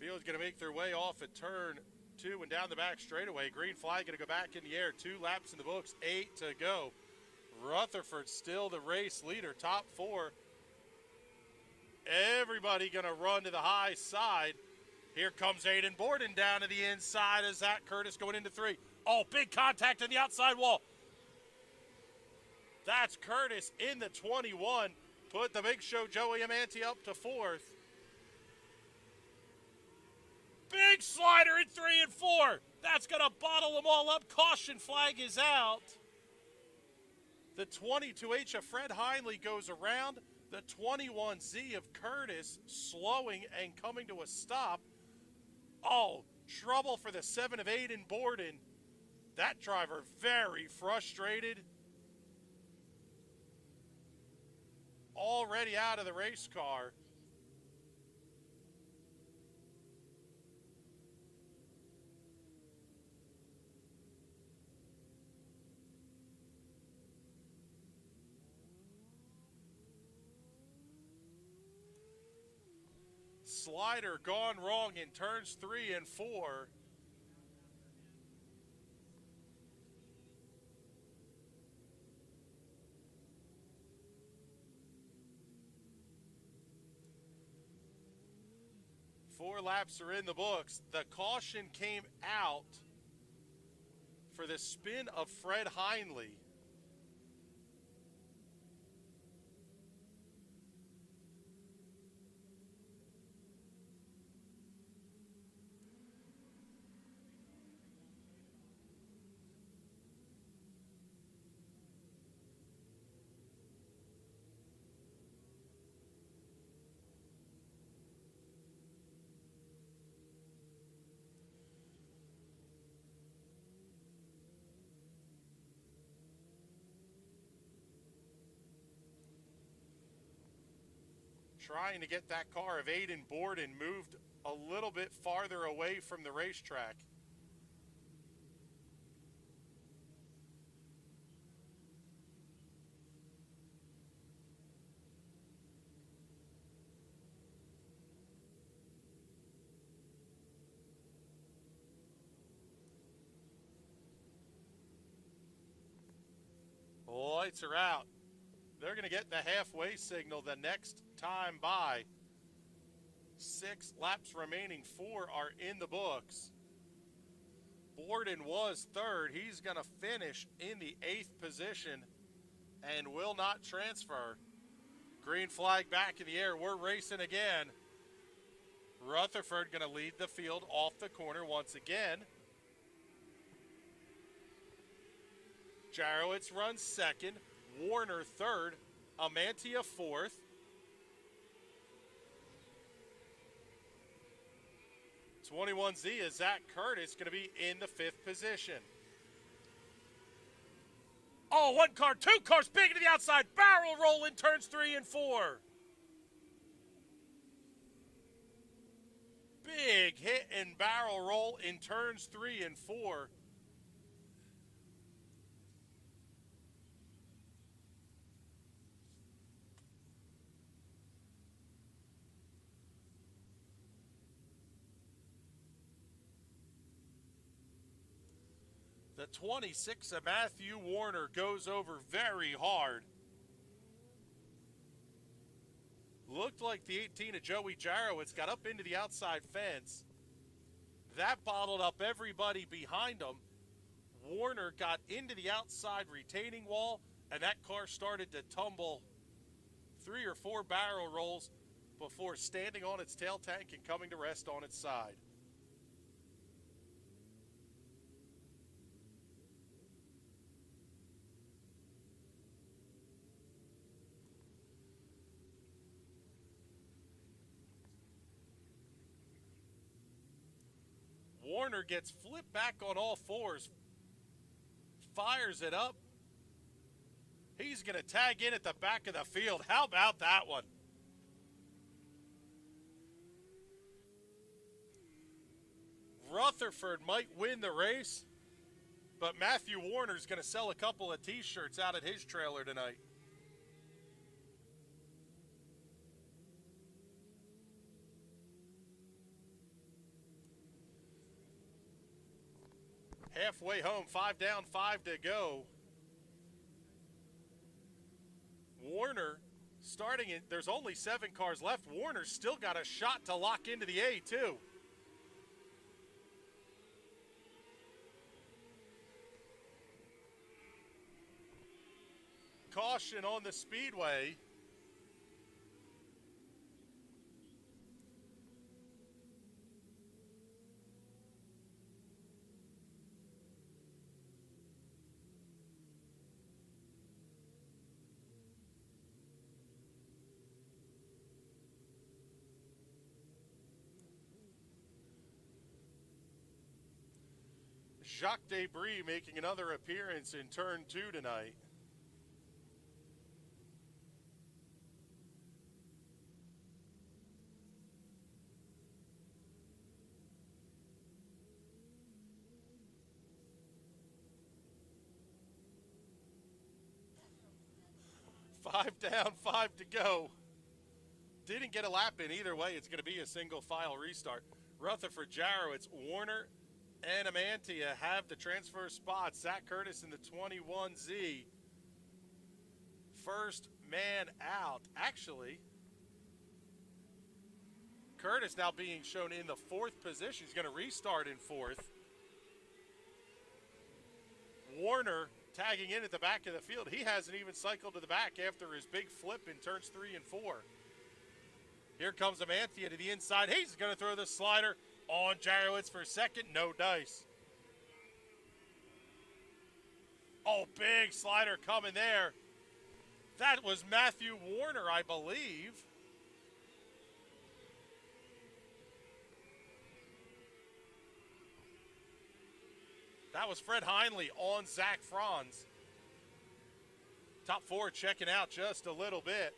Field's going to make their way off at turn 2 and down the back straightaway. Green flag going to go back in the air. 2 laps in the books, 8 to go. Rutherford still the race leader, top 4. Everybody going to run to the high side. Here comes Aiden Borden down to the inside of Zach Curtis going into 3. Oh, big contact on the outside wall. That's Curtis in the 21. Put the big show Joey Amanti up to 4th. Big slider in 3 and 4. That's going to bottle them all up. Caution flag is out. The 22H of Fred Heinley goes around. The 21Z of Curtis slowing and coming to a stop. Oh, trouble for the 7 of Aiden Borden. That driver very frustrated. Already out of the race car. Slider gone wrong in turns 3 and 4. Four laps are in the books. The caution came out for the spin of Fred Heinley. trying to get that car of Aiden Borden moved a little bit farther away from the racetrack. Lights are out. They're going to get the halfway signal the next time by. 6 laps remaining. 4 are in the books. Borden was third. He's going to finish in the 8th position and will not transfer. Green flag back in the air. We're racing again. Rutherford going to lead the field off the corner once again. Jarowitz runs second. Warner third. Amantia fourth. '21Z is Zach Curtis going to be in the 5th position. Oh, 1 car, 2 cars, big to the outside. Barrel roll in turns 3 and 4. Big hit and barrel roll in turns 3 and 4. The 26 of Matthew Warner goes over very hard. Looked like the 18 of Joey Jarowitz got up into the outside fence. That bottled up everybody behind him. Warner got into the outside retaining wall, and that car started to tumble 3 or 4 barrel rolls before standing on its tail tank and coming to rest on its side. Warner gets flipped back on all fours, fires it up. He's going to tag in at the back of the field. How about that one? Rutherford might win the race, but Matthew Warner's going to sell a couple of T-shirts out at his trailer tonight. Halfway home, 5 down, 5 to go. Warner starting it. There's only 7 cars left. Warner's still got a shot to lock into the A, too. Caution on the Speedway. Jacques Debris making another appearance in turn 2 tonight. Five down, 5 to go. Didn't get a lap in either way. It's going to be a single file restart. Rutherford, Jarowitz, Warner, and Amantia have the transfer spots. Zach Curtis in the 21Z. First man out. Actually, Curtis now being shown in the 4th position. He's going to restart in 4th. Warner tagging in at the back of the field. He hasn't even cycled to the back after his big flip in turns 3 and 4. Here comes Amantia to the inside. He's going to throw the slider on Jarowitz for second. No dice. Oh, big slider coming there. That was Matthew Warner, I believe. That was Fred Heinley on Zach Franz. Top 4 checking out just a little bit.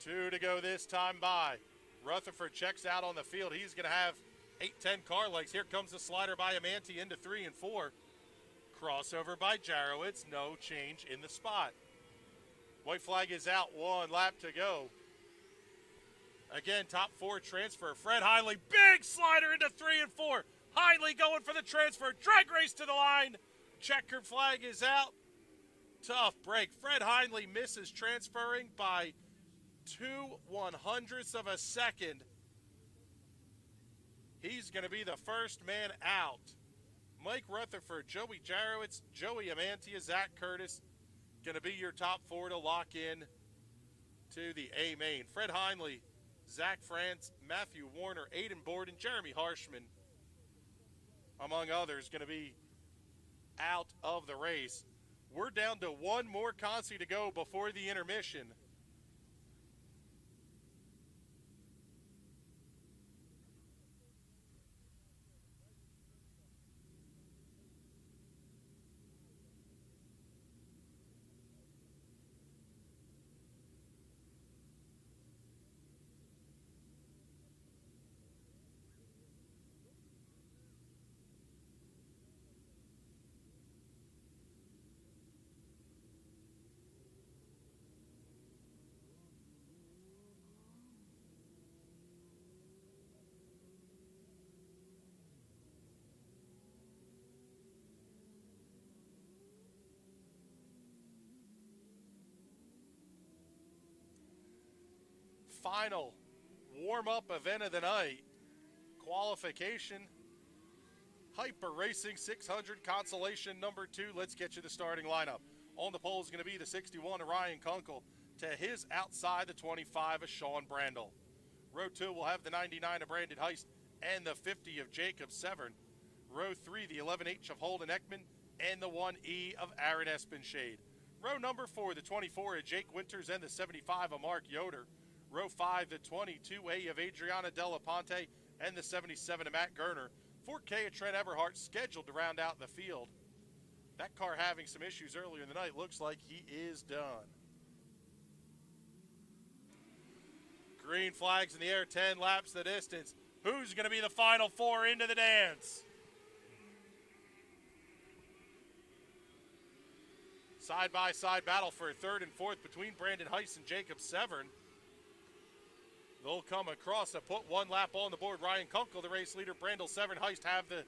2 to go this time by. Rutherford checks out on the field. He's going to have 8-10 car legs. Here comes the slider by Amanti into 3 and 4. Crossover by Jarowitz. No change in the spot. White flag is out. 1 lap to go. Again, top 4 transfer. Fred Heinley, big slider into 3 and 4. Heinley going for the transfer. Drag race to the line. Checkered flag is out. Tough break. Fred Heinley misses transferring by 2/100ths of a second. He's going to be the first man out. Mike Rutherford, Joey Jarowitz, Joey Amantia, Zach Curtis, going to be your top 4 to lock in to the A main. Fred Heinley, Zach France, Matthew Warner, Aiden Borden, Jeremy Harshman, among others, going to be out of the race. We're down to 1 more consi to go before the intermission. Final warm-up event of the night, qualification, Hyper Racing 600 Consolation number 2. Let's get you the starting lineup. On the pole is going to be the 61 of Ryan Kunkel, to his outside the 25 of Sean Brandel. Row 2 will have the 99 of Brandon Heist and the 50 of Jacob Severn. Row 3, the 11H of Holden Ekman and the 1E of Aaron Espenshade. Row number 4, the 24 of Jake Winters and the 75 of Mark Yoder. Row 5, the 22A of Adriana Della Ponte and the 77 of Matt Gerner. 4K of Trent Everhart scheduled to round out the field. That car having some issues earlier in the night. Looks like he is done. Green flags in the air, 10 laps the distance. Who's going to be the final 4 into the dance? Side-by-side battle for 3rd and 4th between Brandon Heiss and Jacob Severn. They'll come across to put 1 lap on the board. Ryan Kunkel, the race leader. Brandel Severn Heist have the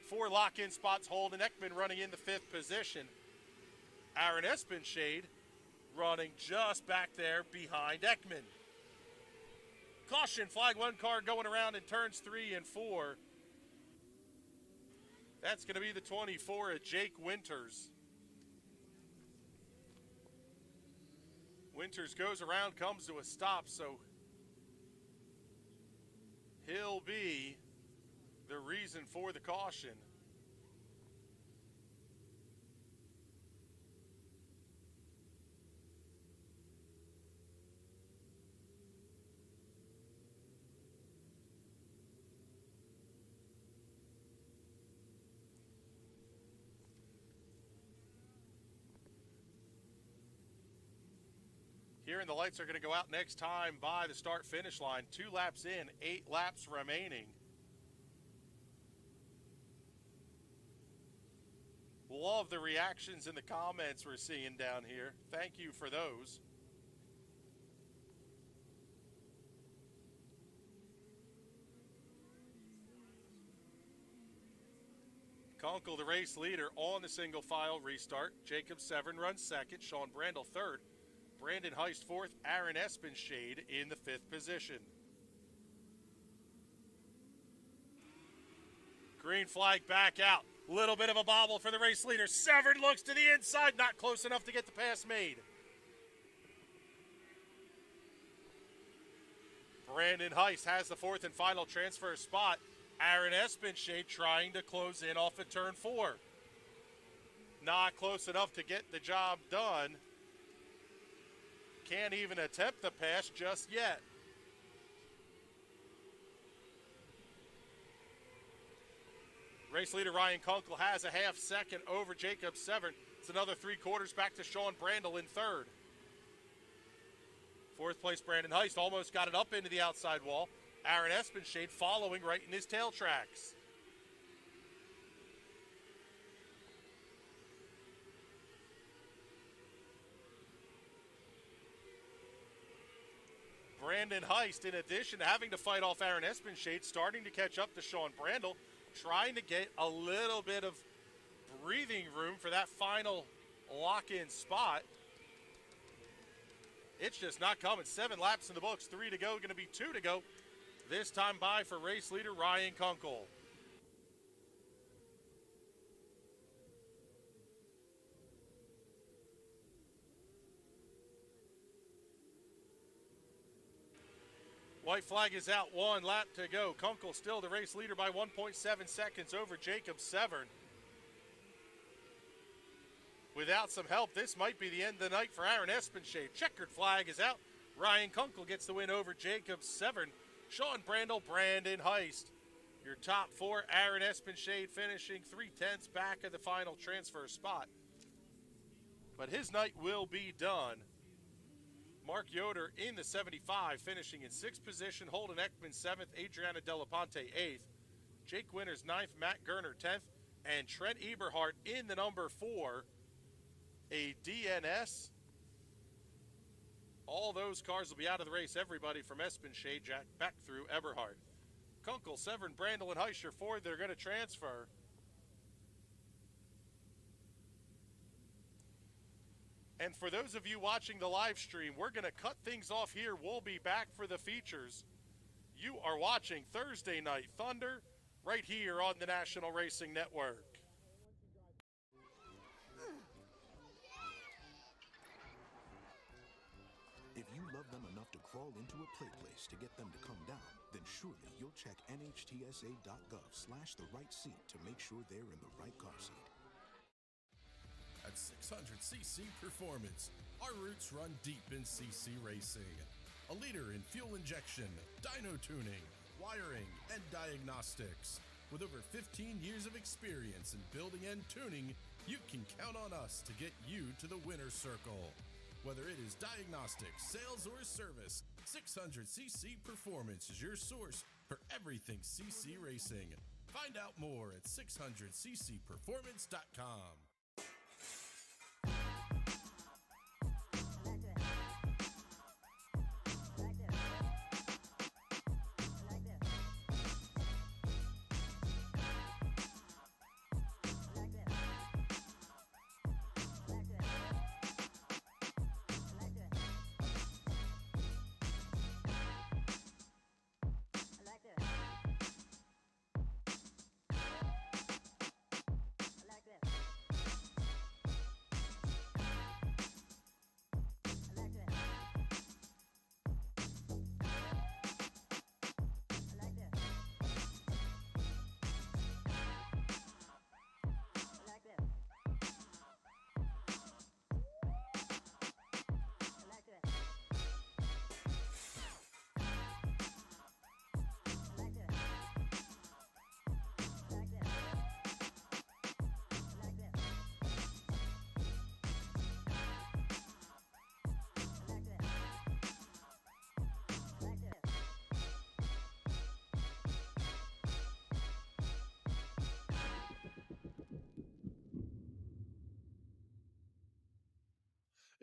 4 lock-in spots. Holden Ekman running in the 5th position. Aaron Espenshade running just back there behind Ekman. Caution, flag 1 car going around in turns 3 and 4. That's going to be the 24 of Jake Winters. Winters goes around, comes to a stop, so he'll be the reason for the caution. Here, and the lights are going to go out next time by the start-finish line. 2 laps in, 8 laps remaining. Love the reactions in the comments we're seeing down here. Thank you for those. Kunkel, the race leader, on the single file restart. Jacob Severn runs 2nd. Sean Brandel 3rd. Brandon Heist 4th, Aaron Espenshade in the 5th position. Green flag back out. Little bit of a bobble for the race leader. Severn looks to the inside, not close enough to get the pass made. Brandon Heist has the 4th and final transfer spot. Aaron Espenshade trying to close in off of turn 4. Not close enough to get the job done. Can't even attempt the pass just yet. Race leader Ryan Kunkel has a half second over Jacob Severn. It's another 3/4 back to Sean Brandel in 3rd. Fourth place, Brandon Heist almost got it up into the outside wall. Aaron Espenshade following right in his tail tracks. Brandon Heist, in addition to having to fight off Aaron Espenshade, starting to catch up to Sean Brandel, trying to get a little bit of breathing room for that final lock-in spot. It's just not coming. 7 laps in the books, 3 to go, going to be 2 to go. This time by for race leader Ryan Kunkel. White flag is out, 1 lap to go. Kunkel still the race leader by 1.7 seconds over Jacob Severn. Without some help, this might be the end of the night for Aaron Espenshade. Checkered flag is out. Ryan Kunkel gets the win over Jacob Severn. Sean Brandel, Brandon Heist. Your top 4, Aaron Espenshade finishing 3/10 back of the final transfer spot. But his night will be done. Mark Yoder in the 75, finishing in 6th position. Holden Ekman 7th, Adriana Delaponte 8th. Jake Winters 9th, Matt Gerner 10th, and Trent Eberhardt in the number 4. A DNS. All those cars will be out of the race. Everybody from Espenshade Jack back through Eberhardt. Kunkel, Severn, Brandel, and Heischer Ford, they're going to transfer. And for those of you watching the live stream, we're going to cut things off here. We'll be back for the features. You are watching Thursday Night Thunder right here on the National Racing Network. If you love them enough to crawl into a play place to get them to come down, then surely you'll check nhtsa.gov/the right seat to make sure they're in the right car seat. At 600cc Performance, our roots run deep in CC racing. A leader in fuel injection, dyno tuning, wiring, and diagnostics. With over 15 years of experience in building and tuning, you can count on us to get you to the winner's circle. Whether it is diagnostics, sales, or service, 600cc Performance is your source for everything CC racing. Find out more at 600ccperformance.com.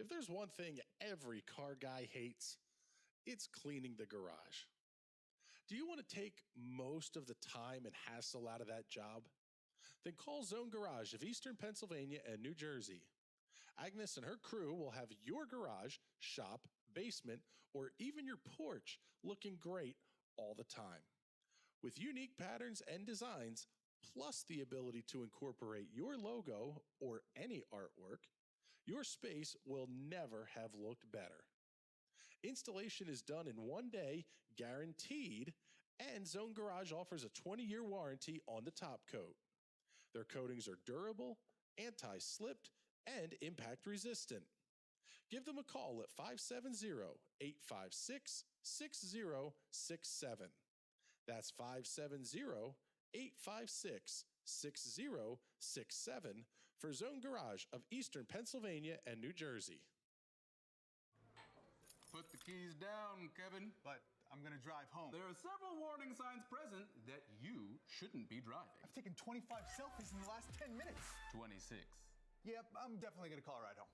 If there's one thing every car guy hates, it's cleaning the garage. Do you want to take most of the time and hassle out of that job? Then call Zone Garage of Eastern Pennsylvania and New Jersey. Agnes and her crew will have your garage, shop, basement, or even your porch looking great all the time. With unique patterns and designs, plus the ability to incorporate your logo or any artwork, your space will never have looked better. Installation is done in 1 day, guaranteed, and Zone Garage offers a 20-year warranty on the top coat. Their coatings are durable, anti-slipped, and impact resistant. Give them a call at 570-856-6067. That's 570-856-6067 for Zone Garage of Eastern Pennsylvania and New Jersey. Put the keys down, Kevin. But I'm gonna drive home. There are several warning signs present that you shouldn't be driving. I've taken 25 selfies in the last 10 minutes. 26. Yep, I'm definitely gonna call a ride home.